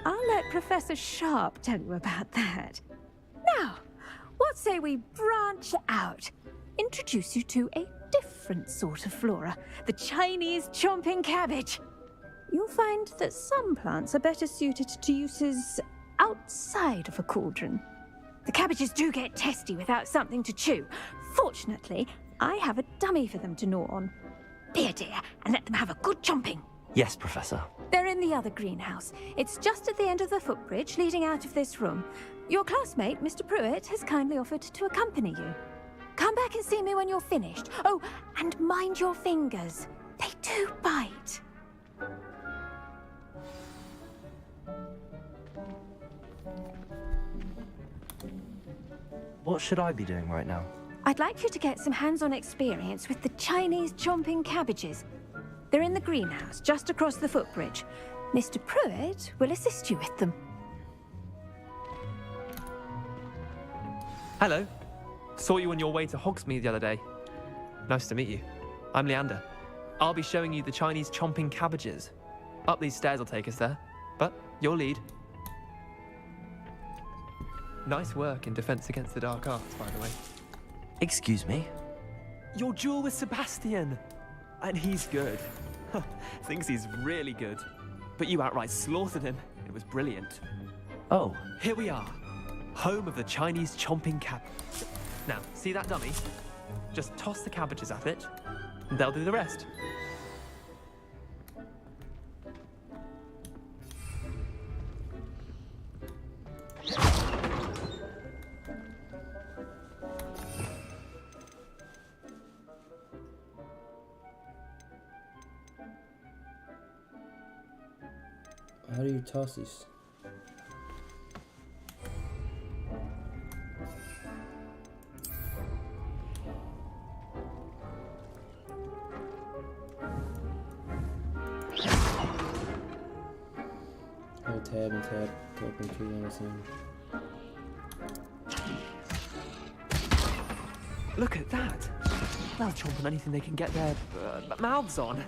I'll let Professor Sharp tell you about that. Now, what say we branch out? Introduce you to a different sort of flora, the Chinese chomping cabbage. You'll find that some plants are better suited to uses outside of a cauldron. The cabbages do get testy without something to chew. Fortunately, I have a dummy for them to gnaw on. Be a dear and let them have a good chomping. Yes, Professor. They're in the other greenhouse. It's just at the end of the footbridge leading out of this room. Your classmate, Mr. Pruitt, has kindly offered to accompany you. Come back and see me when you're finished. Oh, and mind your fingers. They do bite. What should I be doing right now? I'd like you to get some hands-on experience with the Chinese chomping cabbages. They're in the greenhouse, just across the footbridge. Mr. Pruitt will assist you with them. Hello. Saw you on your way to Hogsmeade the other day. Nice to meet you. I'm Leander. I'll be showing you the Chinese chomping cabbages. Up these stairs will take us there, but you'll lead. Nice work in Defense Against the Dark Arts, by the way. Excuse me? Your duel with Sebastian! And he's good. Thinks he's really good. But you outright slaughtered him. It was brilliant. Oh. Here we are. Home of the Chinese chomping cabbage. Now, see that dummy? Just toss the cabbages at it, and they'll do the rest. How do you toss these? Hold tab and tab to open two on the same. Look at that! They'll chomp on anything they can get their mouths on.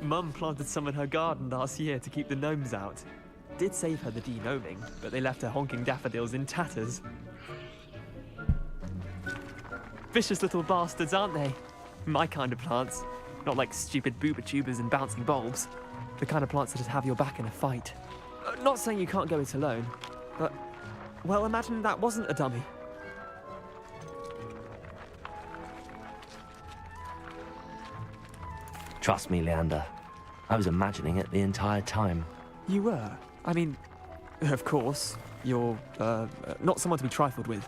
Mum planted some in her garden last year to keep the gnomes out. Did save her the de-gnoming, but they left her honking daffodils in tatters. Vicious little bastards, aren't they? My kind of plants. Not like stupid booba tubers and bouncing bulbs. The kind of plants that just have your back in a fight. Not saying you can't go it alone, but, well, imagine that wasn't a dummy. Trust me, Leander. I was imagining it the entire time. You were? I mean, of course, you're, not someone to be trifled with.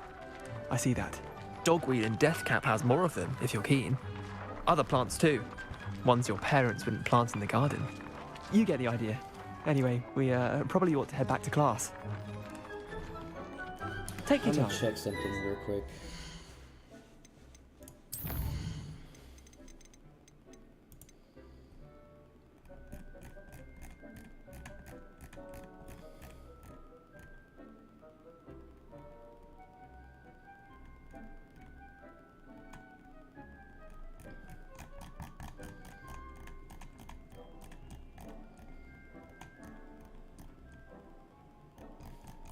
I see that. Dogweed and deathcap has more of them, if you're keen. Other plants too. Ones your parents wouldn't plant in the garden. You get the idea. Anyway, we probably ought to head back to class. Take your I'm time. gonna check something real quick.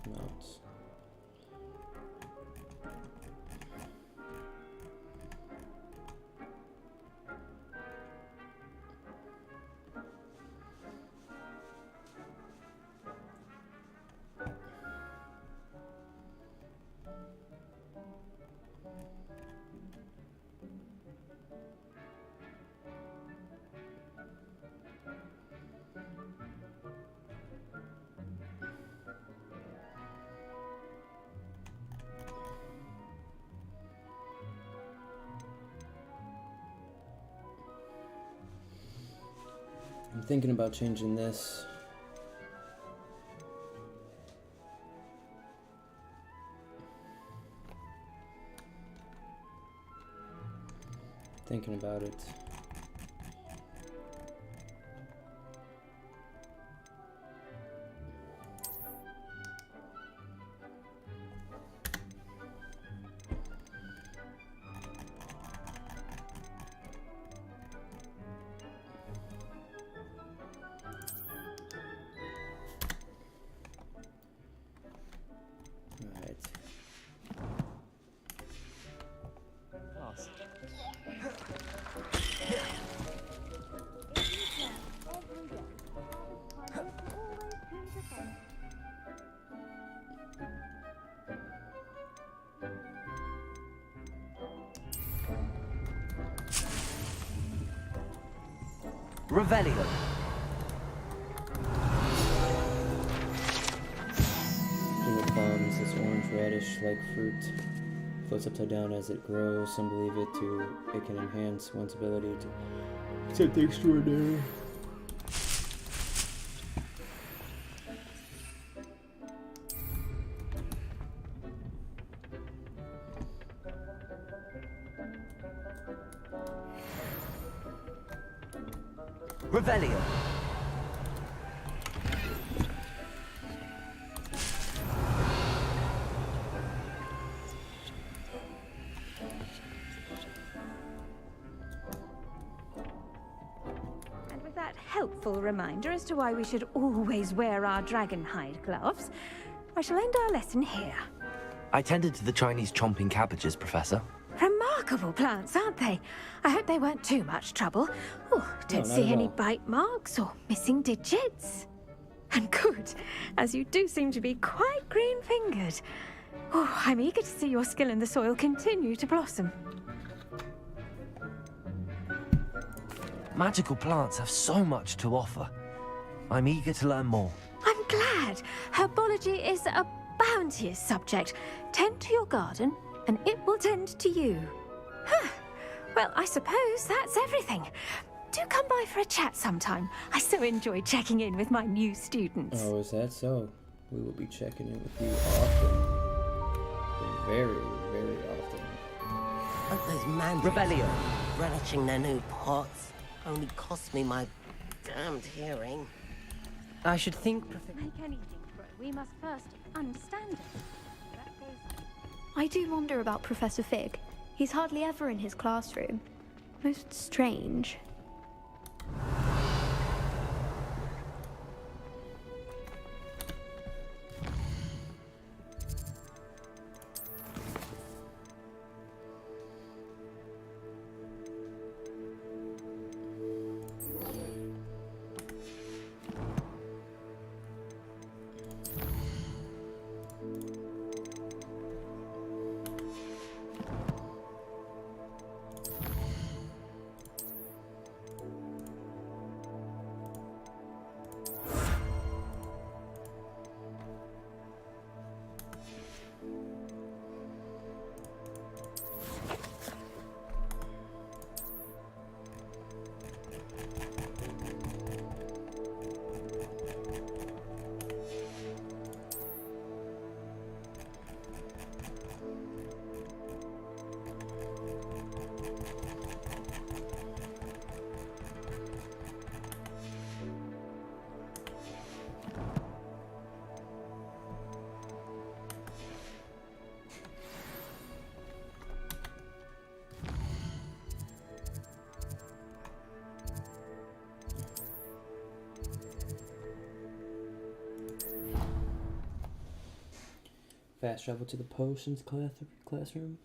Notes. thinking about changing this. Thinking about it. Revelio. Ginger plums, this orange radish-like fruit floats upside down as it grows. Some believe it can enhance one's ability to accept the extraordinary. Revelio. And with that helpful reminder as to why we should always wear our dragon hide gloves, I shall end our lesson here. I tended to the Chinese chomping cabbages, Professor. Remarkable plants, aren't they? I hope they weren't too much trouble. Oh, don't not see at any all. bite marks or missing digits. And good, as you do seem to be quite green-fingered. Oh, I'm eager to see your skill in the soil continue to blossom. Magical plants have so much to offer. I'm eager to learn more. I'm glad. Herbology is a bounteous subject. Tend to your garden, and it will tend to you. Huh. Well, I suppose that's everything. Do come by for a chat sometime. I so enjoy checking in with my new students. Oh, is that so? We will be checking in with you often. Very, very often. Hope those mandrakes Revelio. relishing their new pots only cost me my damned hearing. I should think. Make anything grow, we must first understand it. That goes... I do wonder about Professor Fig. He's hardly ever in his classroom. Most strange. Fast travel to the potions classroom.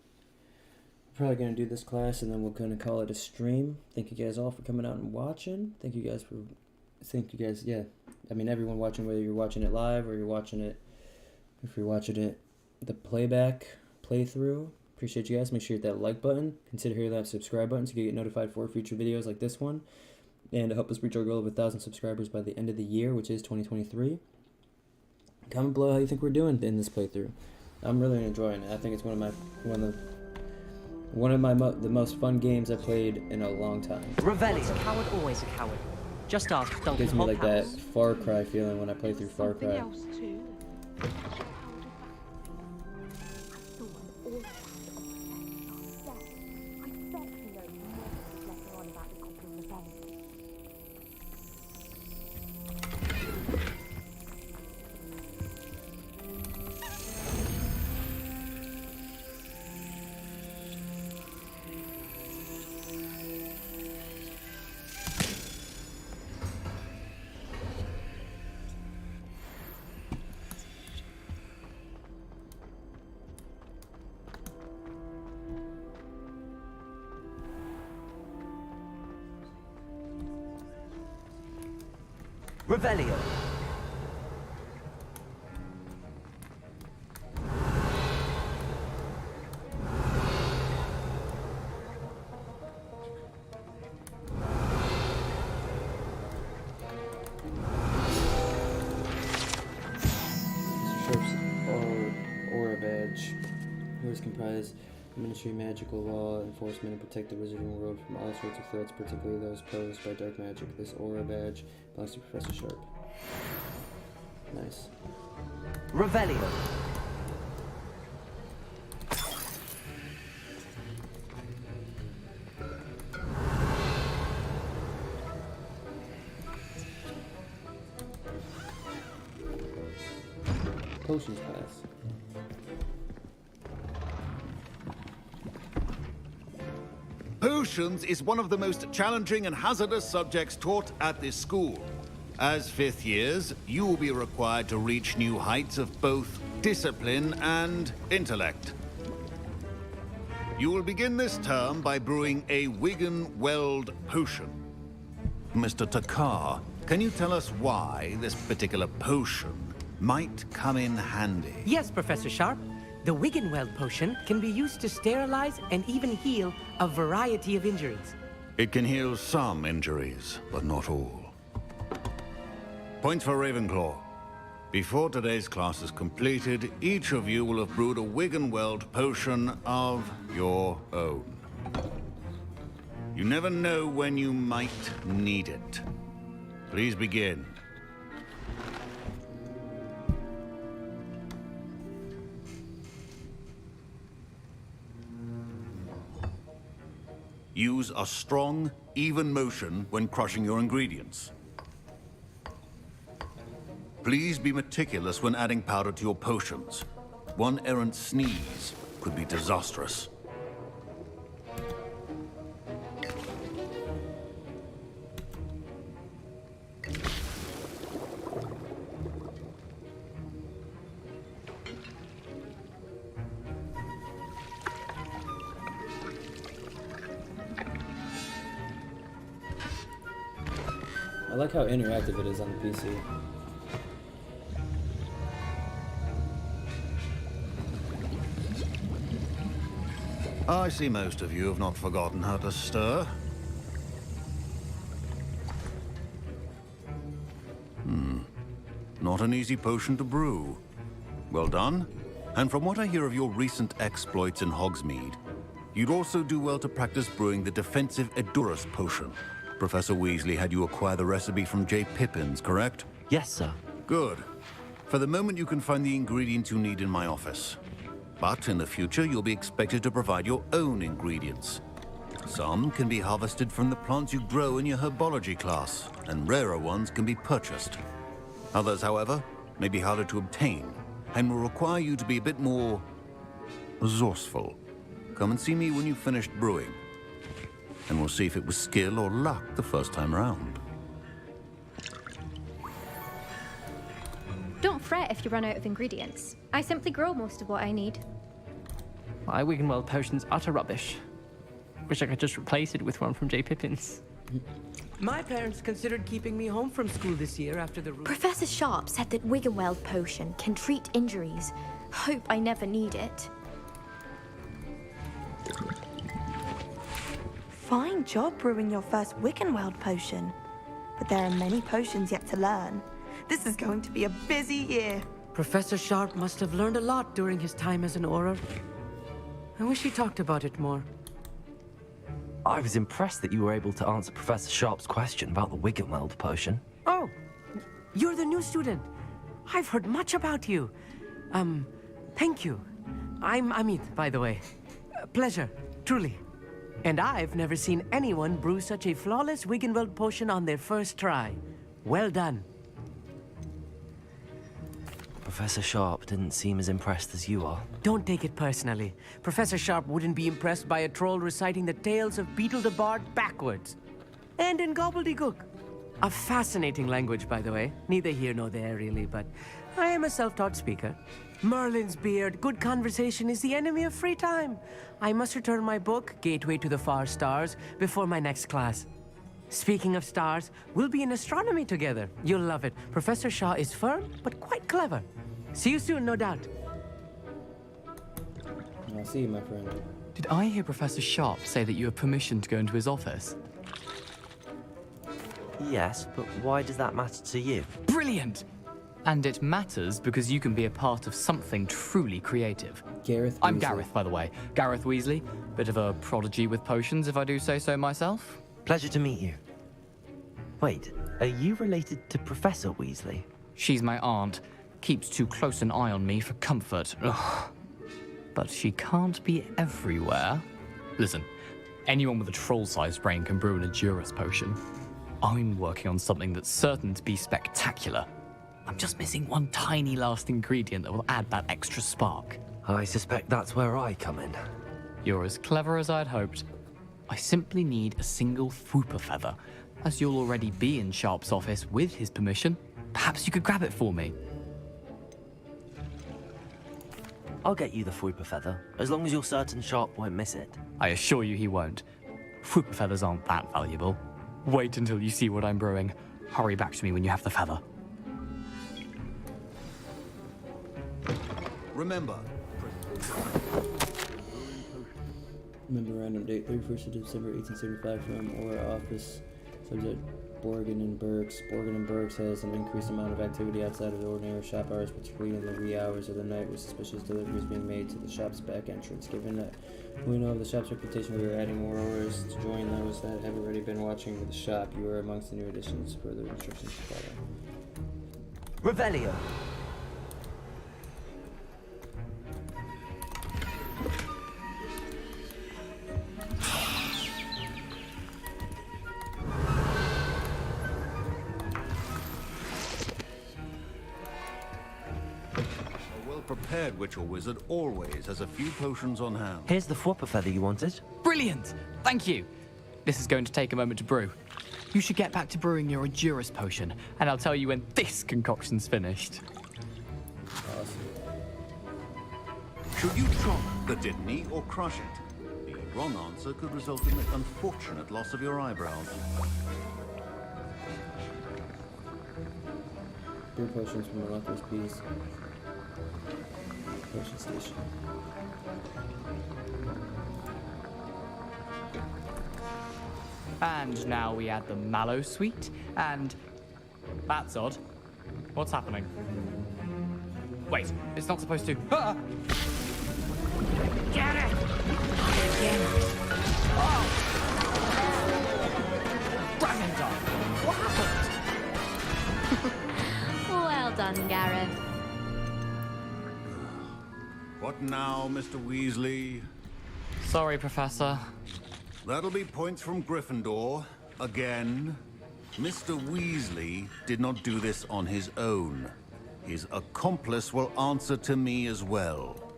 We're probably gonna do this class and then we're gonna call it a stream. Thank you guys all for coming out and watching. Thank you guys, yeah. I mean, everyone watching, whether you're watching it live or you're watching it, if you're watching it, the playthrough. Appreciate you guys. Make sure you hit that like button. Consider hitting that subscribe button so you get notified for future videos like this one. And to help us reach our goal of 1,000 subscribers by the end of the year, which is 2023. Comment below how you think we're doing in this playthrough. I'm really enjoying it. I think it's one of the most fun games I've played in a long time. Revelio. Once a coward, always a coward. Just ask Duncan Gives me like that Hoghouse. Far Cry feeling when I play through Far Something Cry. else too. Revelio. Sharp's Aura Badge. Words comprise Ministry magical law enforcement and protect the wizarding world from all sorts of threats, particularly those posed by dark magic. This Aura Badge belongs to Professor Sharp. Nice. Revelio. Potions class. Potions is one of the most challenging and hazardous subjects taught at this school. As fifth years, you will be required to reach new heights of both discipline and intellect. You will begin this term by brewing a Wiggenweld potion. Mr. Takar, can you tell us why this particular potion might come in handy? Yes, Professor Sharp. The Wiggenweld potion can be used to sterilize and even heal a variety of injuries. It can heal some injuries, but not all. Points for Ravenclaw. Before today's class is completed, each of you will have brewed a Wiggenweld potion of your own. You never know when you might need it. Please begin. Use a strong, even motion when crushing your ingredients. Please be meticulous when adding powder to your potions. One errant sneeze could be disastrous. I like how interactive it is on the PC. I see most of you have not forgotten how to stir. Not an easy potion to brew. Well done. And from what I hear of your recent exploits in Hogsmeade, you'd also do well to practice brewing the defensive Edurus potion. Professor Weasley had you acquire the recipe from J. Pippin's, correct? Yes, sir. Good. For the moment, you can find the ingredients you need in my office. But in the future, you'll be expected to provide your own ingredients. Some can be harvested from the plants you grow in your herbology class, and rarer ones can be purchased. Others, however, may be harder to obtain, and will require you to be a bit more resourceful. Come and see me when you've finished brewing, and we'll see if it was skill or luck the first time around. Don't fret if you run out of ingredients. I simply grow most of what I need. My Wiggenweld potion's utter rubbish. Wish I could just replace it with one from J. Pippin's. My parents considered keeping me home from school this year after the... Professor Sharp said that Wiggenweld potion can treat injuries. Hope I never need it. Fine job brewing your first Wiggenweld potion. But there are many potions yet to learn. This is going to be a busy year. Professor Sharp must have learned a lot during his time as an Auror. I wish he talked about it more. I was impressed that you were able to answer Professor Sharp's question about the Wiggenweld potion. Oh, you're the new student. I've heard much about you. Thank you. I'm Amit, by the way. Pleasure, truly. And I've never seen anyone brew such a flawless Wiggenweld potion on their first try. Well done. Professor Sharp didn't seem as impressed as you are. Don't take it personally. Professor Sharp wouldn't be impressed by a troll reciting the tales of Beetle the Bard backwards. And in gobbledygook. A fascinating language, by the way. Neither here nor there, really, but I am a self-taught speaker. Merlin's beard, good conversation is the enemy of free time. I must return my book, Gateway to the Far Stars, before my next class. Speaking of stars, we'll be in astronomy together. You'll love it. Professor Shaw is firm, but quite clever. See you soon, no doubt. I'll see you, my friend. Did I hear Professor Sharp say that you have permission to go into his office? Yes, but why does that matter to you? Brilliant! And it matters because you can be a part of something truly creative. Gareth I'm Weasley. Gareth, by the way. Gareth Weasley. Bit of a prodigy with potions, if I do say so myself. Pleasure to meet you. Wait, are you related to Professor Weasley? She's my aunt. Keeps too close an eye on me for comfort. Ugh. But she can't be everywhere. Listen, anyone with a troll-sized brain can brew an Adurus potion. I'm working on something that's certain to be spectacular. I'm just missing one tiny last ingredient that will add that extra spark. I suspect that's where I come in. You're as clever as I'd hoped. I simply need a single Fwooper feather. As you'll already be in Sharp's office with his permission, perhaps you could grab it for me. I'll get you the Fwooper feather, as long as you're certain Sharp won't miss it. I assure you he won't. Fwooper feathers aren't that valuable. Wait until you see what I'm brewing. Hurry back to me when you have the feather. Remember. Memorandum date 31st of December 1875 from Aura office. Subject Borgin and Burks. Borgin and Burks has an increased amount of activity outside of the ordinary shop hours, particularly in the wee hours of the night, with suspicious deliveries being made to the shop's back entrance. Given that we know of the shop's reputation, we are adding more orders to join those that have already been watching the shop. You are amongst the new additions. Further instructions to follow. Revelio. Prepared witch or wizard always has a few potions on hand. Here's the Fwooper feather you wanted. Brilliant! Thank you! This is going to take a moment to brew. You should get back to brewing your Adurus potion, and I'll tell you when this concoction's finished. Should you chop the Dittany or crush it? The wrong answer could result in the unfortunate loss of your eyebrows. Brew potions from Miraculous Bees. Potion station. And now we add the mallow sweet, and... That's odd. What's happening? Wait, it's not supposed to... Ah! Get it! Oh! Dragon What happened? Well done, Gareth. What now, Mr. Weasley? Sorry, Professor. That'll be points from Gryffindor. Again. Mr. Weasley did not do this on his own. His accomplice will answer to me as well.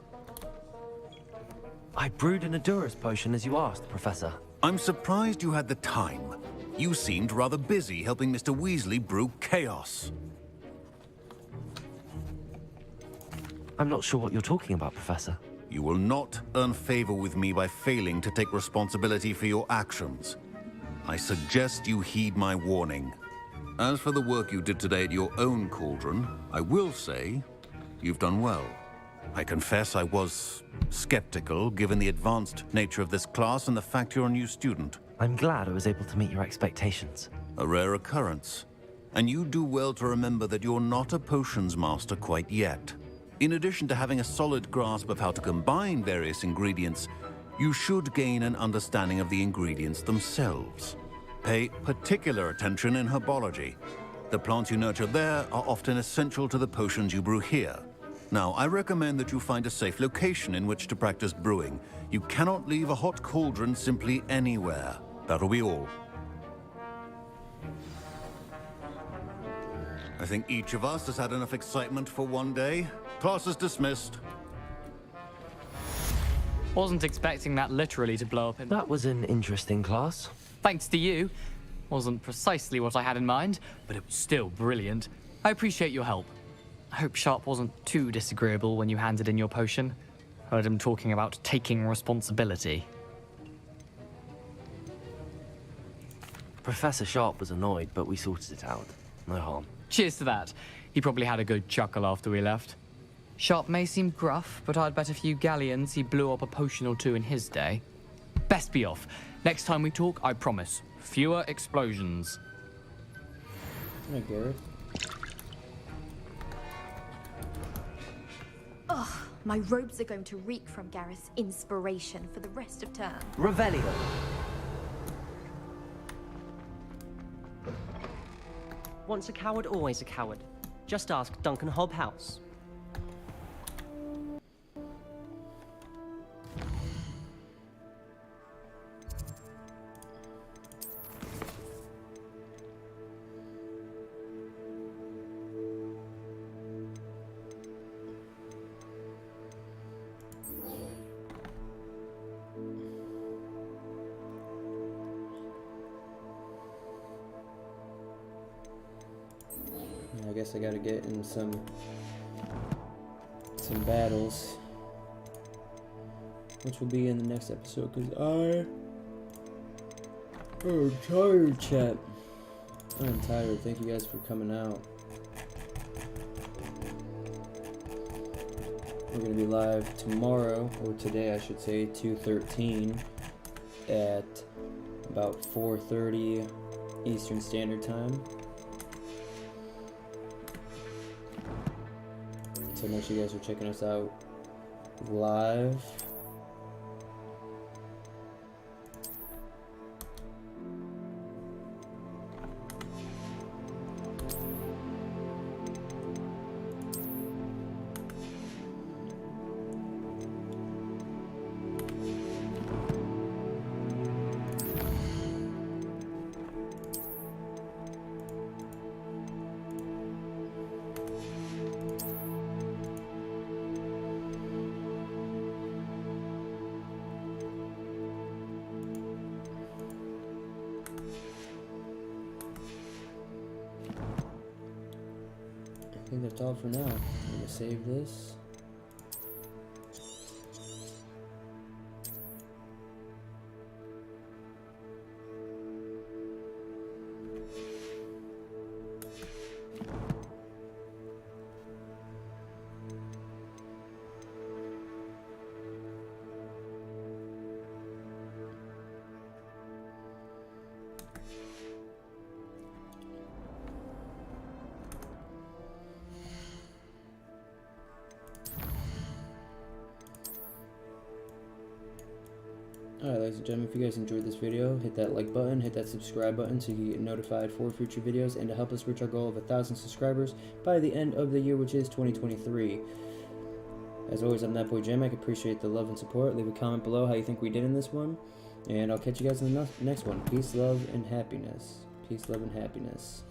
I brewed an Adurus potion as you asked, Professor. I'm surprised you had the time. You seemed rather busy helping Mr. Weasley brew chaos. I'm not sure what you're talking about, Professor. You will not earn favor with me by failing to take responsibility for your actions. I suggest you heed my warning. As for the work you did today at your own cauldron, I will say you've done well. I confess I was skeptical, given the advanced nature of this class and the fact you're a new student. I'm glad I was able to meet your expectations. A rare occurrence. And you do well to remember that you're not a potions master quite yet. In addition to having a solid grasp of how to combine various ingredients, you should gain an understanding of the ingredients themselves. Pay particular attention in herbology. The plants you nurture there are often essential to the potions you brew here. Now, I recommend that you find a safe location in which to practice brewing. You cannot leave a hot cauldron simply anywhere. That'll be all. I think each of us has had enough excitement for one day. Class is dismissed. Wasn't expecting that literally to blow up in... That was an interesting class. Thanks to you. Wasn't precisely what I had in mind, but it was still brilliant. I appreciate your help. I hope Sharp wasn't too disagreeable when you handed in your potion. Heard him talking about taking responsibility. Professor Sharp was annoyed, but we sorted it out. No harm. Cheers to that. He probably had a good chuckle after we left. Sharp may seem gruff, but I'd bet a few galleons he blew up a potion or two in his day. Best be off. Next time we talk, I promise. Fewer explosions. Hi, Gareth. Ugh, my robes are going to reek from Gareth's inspiration for the rest of term. Revelio. Once a coward, always a coward. Just ask Duncan Hobhouse. I guess I gotta get in some battles, which will be in the next episode, because I'm tired, chat. I'm tired. Thank you guys for coming out. We're gonna be live tomorrow, or today I should say, 2:13 at about 4:30 Eastern Standard Time. So make sure you guys are checking us out live. I think that's all for now. I'm gonna save this. Alright, ladies and gentlemen, if you guys enjoyed this video, hit that like button, hit that subscribe button so you can get notified for future videos and to help us reach our goal of 1,000 subscribers by the end of the year, which is 2023. As always, I'm that boy Jam. I appreciate the love and support. Leave a comment below how you think we did in this one, and I'll catch you guys in the next one. Peace, love, and happiness. Peace, love, and happiness.